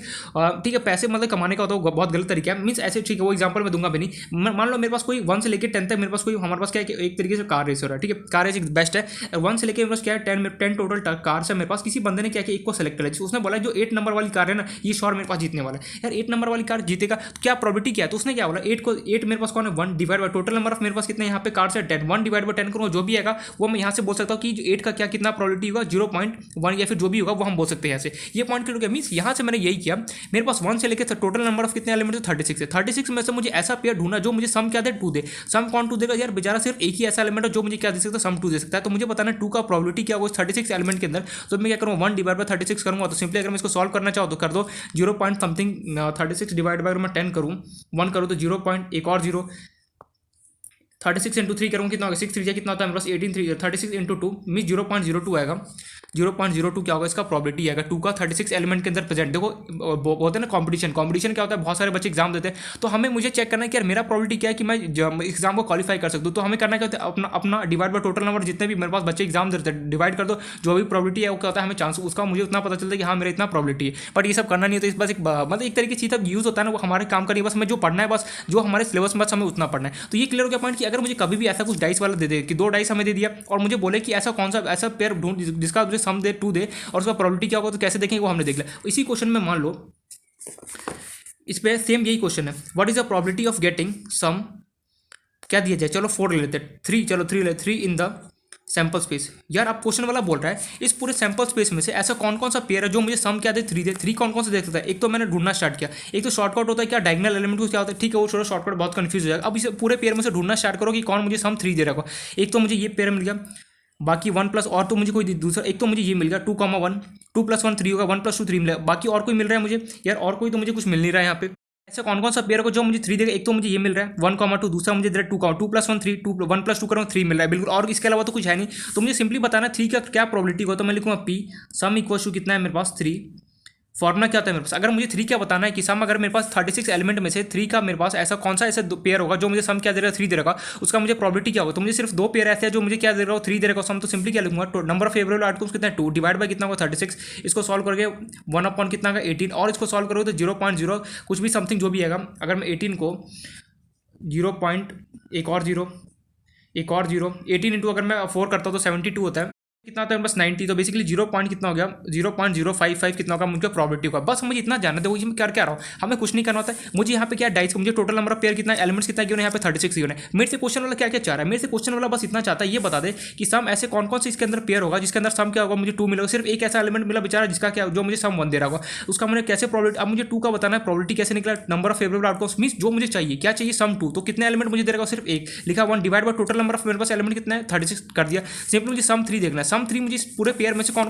ठीक है, पैसे मतलब कमाने का होता है, बहुत गलत तरीका है। मीन्स ऐसे ठीक है, वो एग्जांपल मैं दूंगा भी नहीं। मान लो मेरे पास कोई 1 से लेकर 10 तक मेरे पास कोई, हमारे पास क्या है, एक तरीके से कार रेस हो रहा है, ठीक है। कार रेस बेस्ट है। 1 से लेकर मेरे पास क्या है 10 टोटल कार है मेरे पास। किसी बंदे ने क्या किया, एक को सेलेक्ट किया, उसने बोला जो 8 नंबर वाली कार है ना, ये शॉर्ट मेरे पास जीतने वाला है। यार 8 नंबर वाली कार जीतेगा तो क्या प्रोबेबिलिटी क्या है, तो उसने क्या बोला 8 मेरे पास कौन है 1 divide by total number of मेरे पास कितने यहाँ पे कार है 10, 1 डिवाइड बाय 10 करूँगा, जो भी आएगा वो मैं यहाँ से बोल सकता हूँ कि 8 का क्या कितना प्रोबेबिलिटी होगा 0.1, या फिर जो भी होगा वो हम बोल सकते हैं ऐसे। ये पॉइंट क्लियर हो गया। मींस यहाँ से मैंने यही किया, मेरे पास 1 से लेकर टोटल नंबर ऑफ कितने एलिमेंट है 36 है। 36 में से मुझे ऐसा पेयर ढूंढना जो मुझे सम क्या दे 2 दे। सम कौन 2 देगा यार, बेचारा सिर्फ एक ही ऐसा एलिमेंट है जो मुझे क्या दे सकता है, सम 2 दे सकता है। तो मुझे बताना 2 का प्रोबेबिलिटी क्या होगा 36 एलिमेंट के अंदर। तो मैं क्या करूँगा 1 डिवाइड बाय 36 करूँगा। तो सिंपली अगर मैं इसको सॉल्व करना चाहूँ तो कर दो 0 पॉइंट समथिंग 36 डिवाइड बाय, अगर मैं 10 करूँ 1 करूँ तो 0 पॉइंट एक और 0 36 इंटू 3 करूँगा कितना होगा 6 3 कितना होता है मेरे पास 18 3 36 इंटू 2 मीन 0.02 आएगा 0.02 क्या होगा इसका प्रॉबिलिटी आएगा 2 का 36 एलिमेंट के अंदर प्रेजेंट। देखो होता है ना कंपटीशन क्या होता है, बहुत सारे बच्चे एग्जाम देते हैं, तो हमें मुझे चेक करना है कि यार मेरा प्रॉबिलिटी क्या है कि मैं एग्जाम को क्वालिफाई कर सकूँ। तो हमें करना क्या होता है अपना डिवाइड बाय टोटल नंबर जितने भी मेरे पास बच्चे एग्जाम देते हैं डिवाइड कर दो, जो भी प्रॉबिलिटी है वो क्या होता है हमें चांस उसका मुझे उतना पता चलता है कि हाँ मेरा इतना प्रॉबिलिटी है। बट ये सब करना नहीं होता, इस बस एक मतलब एक तरीके से चीज़ यूज़ होता है ना, वो हमारे काम का नहीं, बस हमें जो पढ़ना है बस जो हमारे सिलेबस में बस हमें उतना पढ़ना है। तो ये क्लियर हो गया पॉइंट कि अगर मुझे कभी भी ऐसा कुछ डाइस वाला दे दे कि 2 डाइस हमें दे दिया और मुझे बोले कि ऐसा कौन सा ऐसा पेयर ढूंढ जिसका मुझे सम दे 2 दे और उसका प्रोबेबिलिटी क्या होगा, तो कैसे देखेंगे वो हमने देख लिया। इसी क्वेश्चन में मान लो इस पे सेम यही क्वेश्चन है, what is the probability of getting sum, क्या दिया जाए, चलो 4 ले लेते हैं, 3 चलो 3 ले 3 इन द सैंपल स्पेस। यार आप क्वेश्चन वाला बोल रहा है इस पूरे सैंपल स्पेस में से ऐसा कौन कौन सा पेयर है जो मुझे सम क्या दे 3 दे, 3 कौन कौन सा दे सकता है। एक तो मैंने ढूंढना स्टार्ट किया, एक तो शॉर्टकट होता है क्या डायगोनल एलिमेंट को क्या होता है, ठीक है वो छोड़ो शॉर्टकट बहुत कंफ्यूज हो जाएगा। अब इसे पूरे पेयर में से ढूंढना स्टार्ट करो कि कौन मुझे सम 3 दे रहा होगा। एक तो मुझे ये पेयर मिल गया, बाकी 1 प्लस और तो मुझे कोई दूसरा, एक तो मुझे ये मिल गया 2,1 2 + 1 3 होगा, 1 + 2 3 मिलेगा, बाकी और कोई मिल रहा है मुझे यार, और कोई तो मुझे कुछ मिल नहीं रहा है यहाँ पे। ऐसा कौन कौन सा पेयर को जो मुझे 3 देगा, एक तो मुझे ये मिल रहा है 1,2, दूसरा मुझे दे रहा है 2 + 1 3 2 1 + 2 करूँगा 3 मिल रहा है बिल्कुल, और इसके अलावा तो कुछ है नहीं। तो मुझे सिंपली बताना 3 का क्या प्रोबेबिलिटी हो, तो मैं लिखूंगा पी सम इक्वल टू कितना है मेरे पास 3। फॉर्मुला क्या होता है मेरे पास, अगर मुझे 3 क्या बताना है कि सम अगर मेरे पास 36 एलिमेंट में से 3 का मेरे पास ऐसा कौन सा ऐसा पेयर होगा जो मुझे सम क्या दे रहा है 3 दे रहा उसका मुझे प्रोबेबिलिटी क्या होगा। तो मुझे सिर्फ 2 पेयर ऐसे हैं जो मुझे क्या दे रहा हो 3 दे रहा सम, तो सिंपली क्या लिखूंगा नंबर ऑफ फेवरेबल आउटकम्स कितना है 2 डिवाइड बाय कितना होगा 36। इसको सॉल्व करके 1 कितना का 18 और इसको सॉल्व करोगे तो 0.0 कुछ भी समथिंग जो भी आएगा। अगर मैं 18 को 0. एक और जीरो 18 इंटू अगर मैं 4 करता हूँ तो 72 होता है, कितना होता है बस 90। तो बेसिकली 0 पॉइंट कितना हो गया 0.055 कितना होगा मुझे प्रोबेबिलिटी होगा। बस मुझे इतना जानना था, वो मैं कर क्या रहा हूँ, हमें कुछ नहीं करना होता है। मुझे यहाँ पे क्या डाइस, मुझे टोटल नंबर ऑफ पेयर कितना एलिमेंट्स कितना गिवन है, यहाँ पे 36 गिवन है। मेरे से क्वेश्चन वाला क्या क्या चाह रहा है, मेरे से क्वेश्चन वाला बस इतना चाहता है ये बता दे कि सम ऐसे कौन कौन से इसके अंदर पेयर होगा जिसके अंदर सम क्या होगा मुझे 2 मिलेगा। सिर्फ एक ऐसा एलिमेंट मिला बेचारा जिसका क्या जो मुझे सम 1 दे रहा होगा, उसका मुझे कैसे प्रोबेबिलिटी, अब मुझे 2 का बताना है प्रोबेबिलिटी कैसे निकला, number of favourable outcomes means जो मुझे चाहिए क्या चाहिए सम 2, तो कितने एलिमेंट मुझे दे रहा सिर्फ एक, लिखा 1 divide by total number of मेरे पास एलिमेंट कितना है 36 कर दिया। सिंपली मुझे सम 3 देखना है, सम 3 मुझे पूरे पेयर में से कौन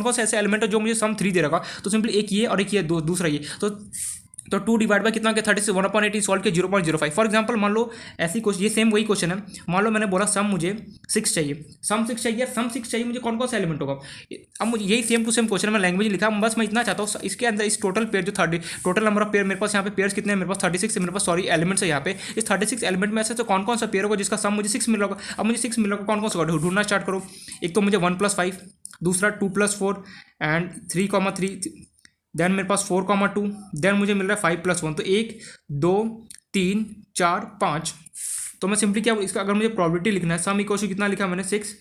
कौन सा ऐसे एलिमेंट है जो मुझे सम 3 दे रहा, तो सिंपली एक ये और एक ये दूसरा ये, तो 2 डिवाइड बाय कितना 36 1/18 सॉल्व के 0.05। फॉर एग्जांपल मान लो ऐसी क्वेश्चन, ये सेम वही क्वेश्चन है, मान लो मैंने बोला सम मुझे 6 चाहिए, सम 6 चाहिए, सम 6 चाहिए मुझे कौन कौन सा एलिमेंट होगा। अब मुझे यही सेम टू सेम क्वेश्चन में लैंग्वेज लिखा, बस मैं इतना चाहता हूँ इसके अंदर इस टोटल पेयर जो टोटल नंबर ऑफ पेयर मेरे पास यहाँ पे पेयर्स कितने हैं, मेरे पास 36 है, मेरे पास सॉरी एलिमेंट्स है यहाँ पे, इस 36 एलिमेंट में ऐसे तो कौन कौन सा पेयर होगा जिसका सम मुझे 6 मिल रहा होगा। अब मुझे 6 मिल रहा होगा कौन कौन सा ढूंढना स्टार्ट करो। एक तो मुझे 1 + 5, दूसरा 2 + 4 एंड 3,3, देन मेरे पास 4,2, देन मुझे मिल रहा है 5 + 1, तो 1 2 3 4 5। तो मैं सिंपली क्या इसका अगर मुझे प्रोबेबिलिटी लिखना है सम इक्वल टू कितना लिखा मैंने 6,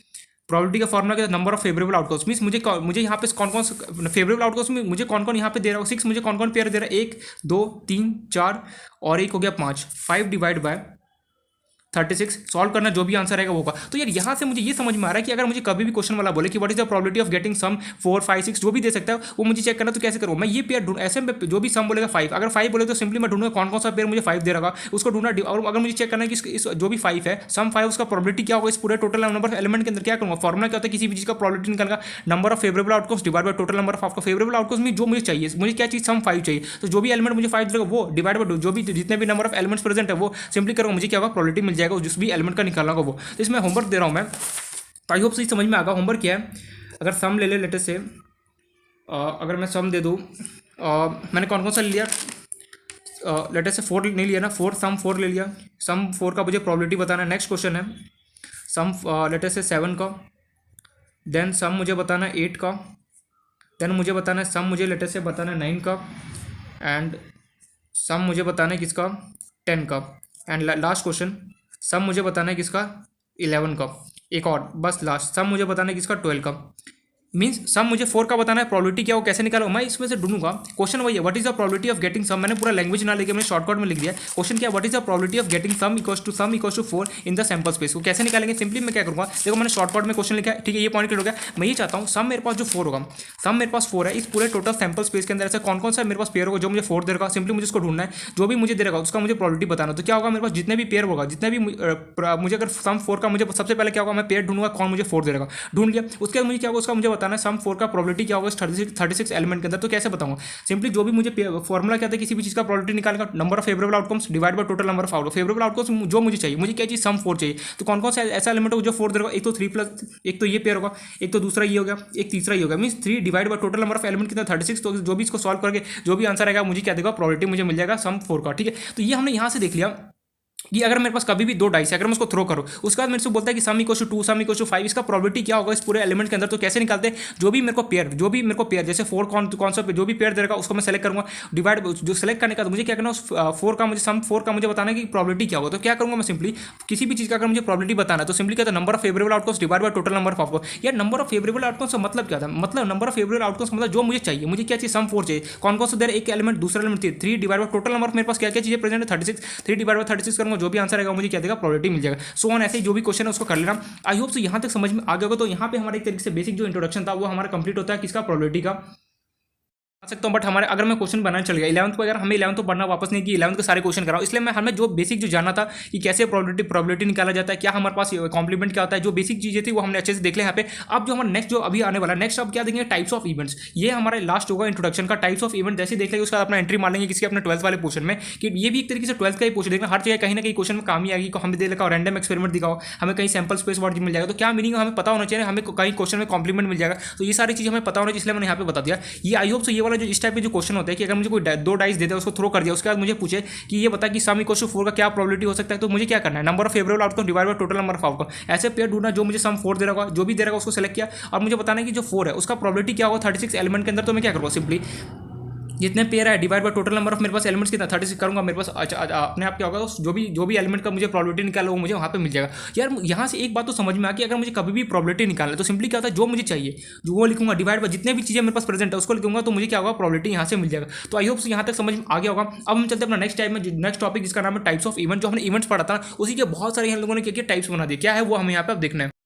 प्रोबेबिलिटी का फॉर्मुला क्या number of favourable outcomes means मुझे यहाँ पे कौन कौन फेवरेबल आउटकम्स में मुझे कौन कौन यहाँ पे दे रहा हूँ 6, मुझे कौन कौन पेयर दे रहा है 1 2 3 4 और एक हो गया 5, 5 डिवाइड बाय 36 सॉल्व करना जो भी आंसर आएगा वो होगा। तो यार यहाँ से मुझे ये समझ में आ रहा है कि अगर मुझे कभी भी क्वेश्चन वाला बोले कि what is the probability of getting sum 4 5 6 जो भी दे सकता है वो मुझे चेक करना, तो कैसे करूँ मैं ये पेयर ढूंढ, ऐसे में जो भी सम बोलेगा 5, अगर 5 बोले तो सिंपली मैं ढूंढूंगा कौन कौन सा पेयर मुझे 5 दे रहा उसको ढूंढना। और अगर मुझे चेक करना है कि इस जो भी 5 है सम 5 उसका प्रोबेबिलिटी क्या होगा इस पूरे टोटल नंबर ऑफ एलिमेंट के अंदर, क्या करूँगा फॉर्मुला क्या होता है किसी भी चीज़ का प्रोबेबिलिटी निकालना, number of favourable outcomes divide by total number of आपका फेवरेबल आउटकम्स में जो मुझे चाहिए, मुझे क्या चीज़ सम 5 चाहिए, तो जो भी एलिमेंट मुझे 5 देगा वो डिवाइड बाय जो भी जितने भी नंबर ऑफ एलिमेंट्स प्रेजेंट है वो सिंपली करूँगा, मुझे क्या होगा प्रोबेबिलिटी मिल जाएगा जिस भी एलिमेंट का निकालना होगा वो। तो इसमें होमवर्क दे रहा हूँ मैं, तो आई होप सही समझ में आ गया। होमवर्क क्या है, अगर सम ले लेटेस्ट से अगर मैं सम दे दूँ, मैंने कौन कौन सा ले लिया लेटेस्ट से 4 नहीं लिया ना, सम 4 ले लिया, सम 4 का मुझे प्रोबेबिलिटी बताना है। नेक्स्ट क्वेश्चन है सम लेटेस्ट से 7 का, देन सम मुझे बताना है 8 का, देन मुझे बताना है सम मुझे लेटेस्ट से बताना है 9 का, एंड सम मुझे बताना है किसका 10 का, एंड लास्ट क्वेश्चन सम मुझे बताना है किसका 11 का। एक और बस लास्ट सम मुझे बताना है किसका 12 का। मीन्स सम मुझे 4 का बताना है, प्रोबेबिलिटी क्या हो कैसे निकालो मैं इसमें से ढूंढूंगा। क्वेश्चन वही है what is the probability of getting sum, मैंने पूरा लैंग्वेज ना लेके मैंने शॉर्टकट में लिख दिया। क्वेश्चन क्या what is the probability of getting sum equals to 4 in the sample space, वो कैसे निकालेंगे। सिंपली मैं क्या करूँगा, देखो मैंने शॉर्टकट में क्वेश्चन लिखा है, ठीक है ये पॉइंट क्लियर हो गया। मैं ये चाहता हूँ सम मेरे पास जो 4 होगा, सम मेरे पास 4 है, इस पूरे टोटल सैंपल स्पेस के अंदर ऐसे कौन कौन सा मेरे पास पेयर होगा जो मुझे 4 दे रहा, सिंपली मुझे उसको ढूंढना है। जो भी मुझे दे रहा उसका मुझे प्रोबेबिलिटी बताना। तो क्या होगा मेरे पास जितने भी पेयर होगा, जितने भी मुझे अगर सम 4 का मुझे सबसे पहले क्या होगा मैं पेयर ढूंढूंगा कौन मुझे 4 दे रहा, ढूंढ लिया। उसके बाद मुझे क्या होगा उसका मुझे बताना है सम 4 का प्रोबेबिलिटी क्या होगा 36 एलिमेंट के अंदर। तो कैसे बताऊंगा, सिंपली जो भी मुझे फॉर्मूला क्या था किसी भी चीज़ का प्रोबेबिलिटी निकालने का, number of favourable outcomes divide by total number of outcome. Favourable outcomes जो मुझे चाहिए, मुझे क्या चीज़ सम 4 चाहिए। तो कौन कौन सा ऐसा एलिमेंट होगा जो 4 देगा, एक तो 3 प्लस, एक तो ये पेयर होगा, एक तो दूसरा ये हो गया, एक तीसरा ये होगा, means 3 divide by total number of element कितना 36। तो जो भी इसको सॉल्व करके जो भी आंसर आएगा मुझे क्या देगा, प्रोबेबिलिटी मुझे मिल जाएगा सम 4 का। ठीक है, तो ये हमने यहाँ से देख लिया कि अगर मेरे पास कभी भी 2 डाइस है, अगर मैं उसको थ्रो करूँ, उसके बाद मेरे से बोलता है कि sum equal to 2, sum equal to 5, इसका प्रोबेबिलिटी क्या होगा इस पूरे एलिमेंट के अंदर। तो कैसे निकालते हैं, जो भी मेरे को पेयर जैसे 4 कौन सा जो भी पेयर देगा उसको मैं सेलेक्ट करूंगा, डिवाइड जो सेलेक्ट करने का, तो मुझे क्या करना है उस 4 का मुझे सम 4 का मुझे बताना है कि प्रोबेबिलिटी क्या होगा। तो क्या करूंगा मैं, सिंपली किसी भी चीज़ का अगर मुझे प्रोबेबिलिटी बताना है तो सिंपली कहता है number of favourable outcomes divide by total number of outcome. यार नंबर ऑफ फेवरेबल आउटकम्स का मतलब क्या था, मतलब नंबर ऑफ फेवरेबल आउटकम्स मतलब जो मुझे चाहिए, मुझे क्या चाहिए सम 4 चाहिए। कौन कौन सा देर एक एलिमेंट, दूसरा element 3 divide by total number of मेरे पास क्या क्या चीज़ें प्रेजेंट है 36, 3 डिवाइड बाय 36 करूंगा, जो भी आंसर आएगा मुझे क्या देगा, प्रोबेबिलिटी मिल जाएगा। सो ऑन ऐसे ही जो भी क्वेश्चन है उसको कर लेना। आई होप से यहाँ तक समझ में आ गया होगा। तो यहाँ पे हमारे एक तरीके से बेसिक जो इंट्रोडक्शन था वो हमारा कंप्लीट होता है किसका, प्रोबेबिलिटी का आ सकता हूँ। बट हमारे अगर मैं क्वेश्चन बनाने चल गया 11th को, अगर हमें 11th तो पढ़ना वापस नहीं कि 11th के सारे क्वेश्चन कराऊँ, इसलिए मैं हमें जो बेसिक जो जाना था कि कैसे प्रोबेबिलिटी निकाला जाता है, क्या हमारे पास कॉम्प्लीमेंट क्या होता है, जो बेसिक चीज़ें थी वो हमने अच्छे से देख लिया यहाँ पे। अब जो हमारा नेक्स्ट जो अभी आने वाला नेक्स्ट अब क्या देखेंगे, टाइप्स ऑफ इवेंट्स। ये हमारा लास्ट होगा इंट्रोडक्शन का, टाइप्स ऑफ इवेंट जैसे देख लेंगे उसका अपना एंट्री मार लेंगे किसी अपने 12th वाले पोर्शन में, कि ये भी एक तरीके से 12th का ही पोर्शन देखना, हर जगह कहीं ना कहीं क्वेश्चन में काम ही आएगी। हमें दे रखा हो रैंडम एक्सपेरिमेंट दिखाओ, हमें कहीं सैंपल स्पेस वर्ड मिल जाएगा, तो क्या मीनिंग हमें पता होना चाहिए, हमें कहीं क्वेश्चन में कॉम्प्लीमेंट मिल जाएगा। तो ये सारी चीज़ हमें पता होना चाहिए, इसलिए मैंने यहाँ पे बता दिया। ये आई होप से ये वाला जो इस टाइप के जो क्वेश्चन होते हैं कि अगर मुझे कोई 2 डाइस देता है उसको थ्रो कर दिया, उसके बाद मुझे पूछे कि ये बता कि सम इक्वल टू 4 का क्या प्रोबेबिलिटी हो सकता है, तो मुझे क्या करना है, number of favourable outcome divide by total number of outcome. ऐसे पेयर ढूंढना जो मुझे सम 4 दे रहा होगा, जो भी दे रहा होगा उसको सेलेक्ट किया, और मुझे बताना है कि जो 4 है उसका प्रोबेबिलिटी क्या होगा 36 एलिमेंट के अंदर। तो मैं क्या करूँगा, सिंपली जितने पेयर है divide by total number of मेरे पास एलिमेंट्स कितना 36 करूंगा, मेरे पास अपने आप क्या होगा, जो भी एलिमेंट का मुझे प्रोबेबिलिटी निकाला वो मुझे वहाँ पे मिल जाएगा। यार यहाँ से एक बात तो समझ में आ गई, अगर मुझे कभी भी प्रोबेबिलिटी निकालना है तो सिंपली क्या होता है, जो मुझे चाहिए जो वो लिखूंगा, डिवाइड बाय जितने भी चीज़ें मेरे पास प्रेजेंट है उसको लिखूंगा, तो मुझे क्या होगा, प्रोबेबिलिटी यहाँ से मिल जाएगा। तो आई होप यहाँ तक समझ में आ गया होगा। अब हम चलते हैं अपना नेक्स्ट टाइम में, नेक्स्ट टॉपिक जिसका नाम है टाइप्स ऑफ इवेंट। जो हमने इवेंट्स पढ़ा था उसी के बहुत सारे हम लोगों ने क्या टाइप्स बना दिए, क्या है वो हमें यहाँ पे अब देखना है।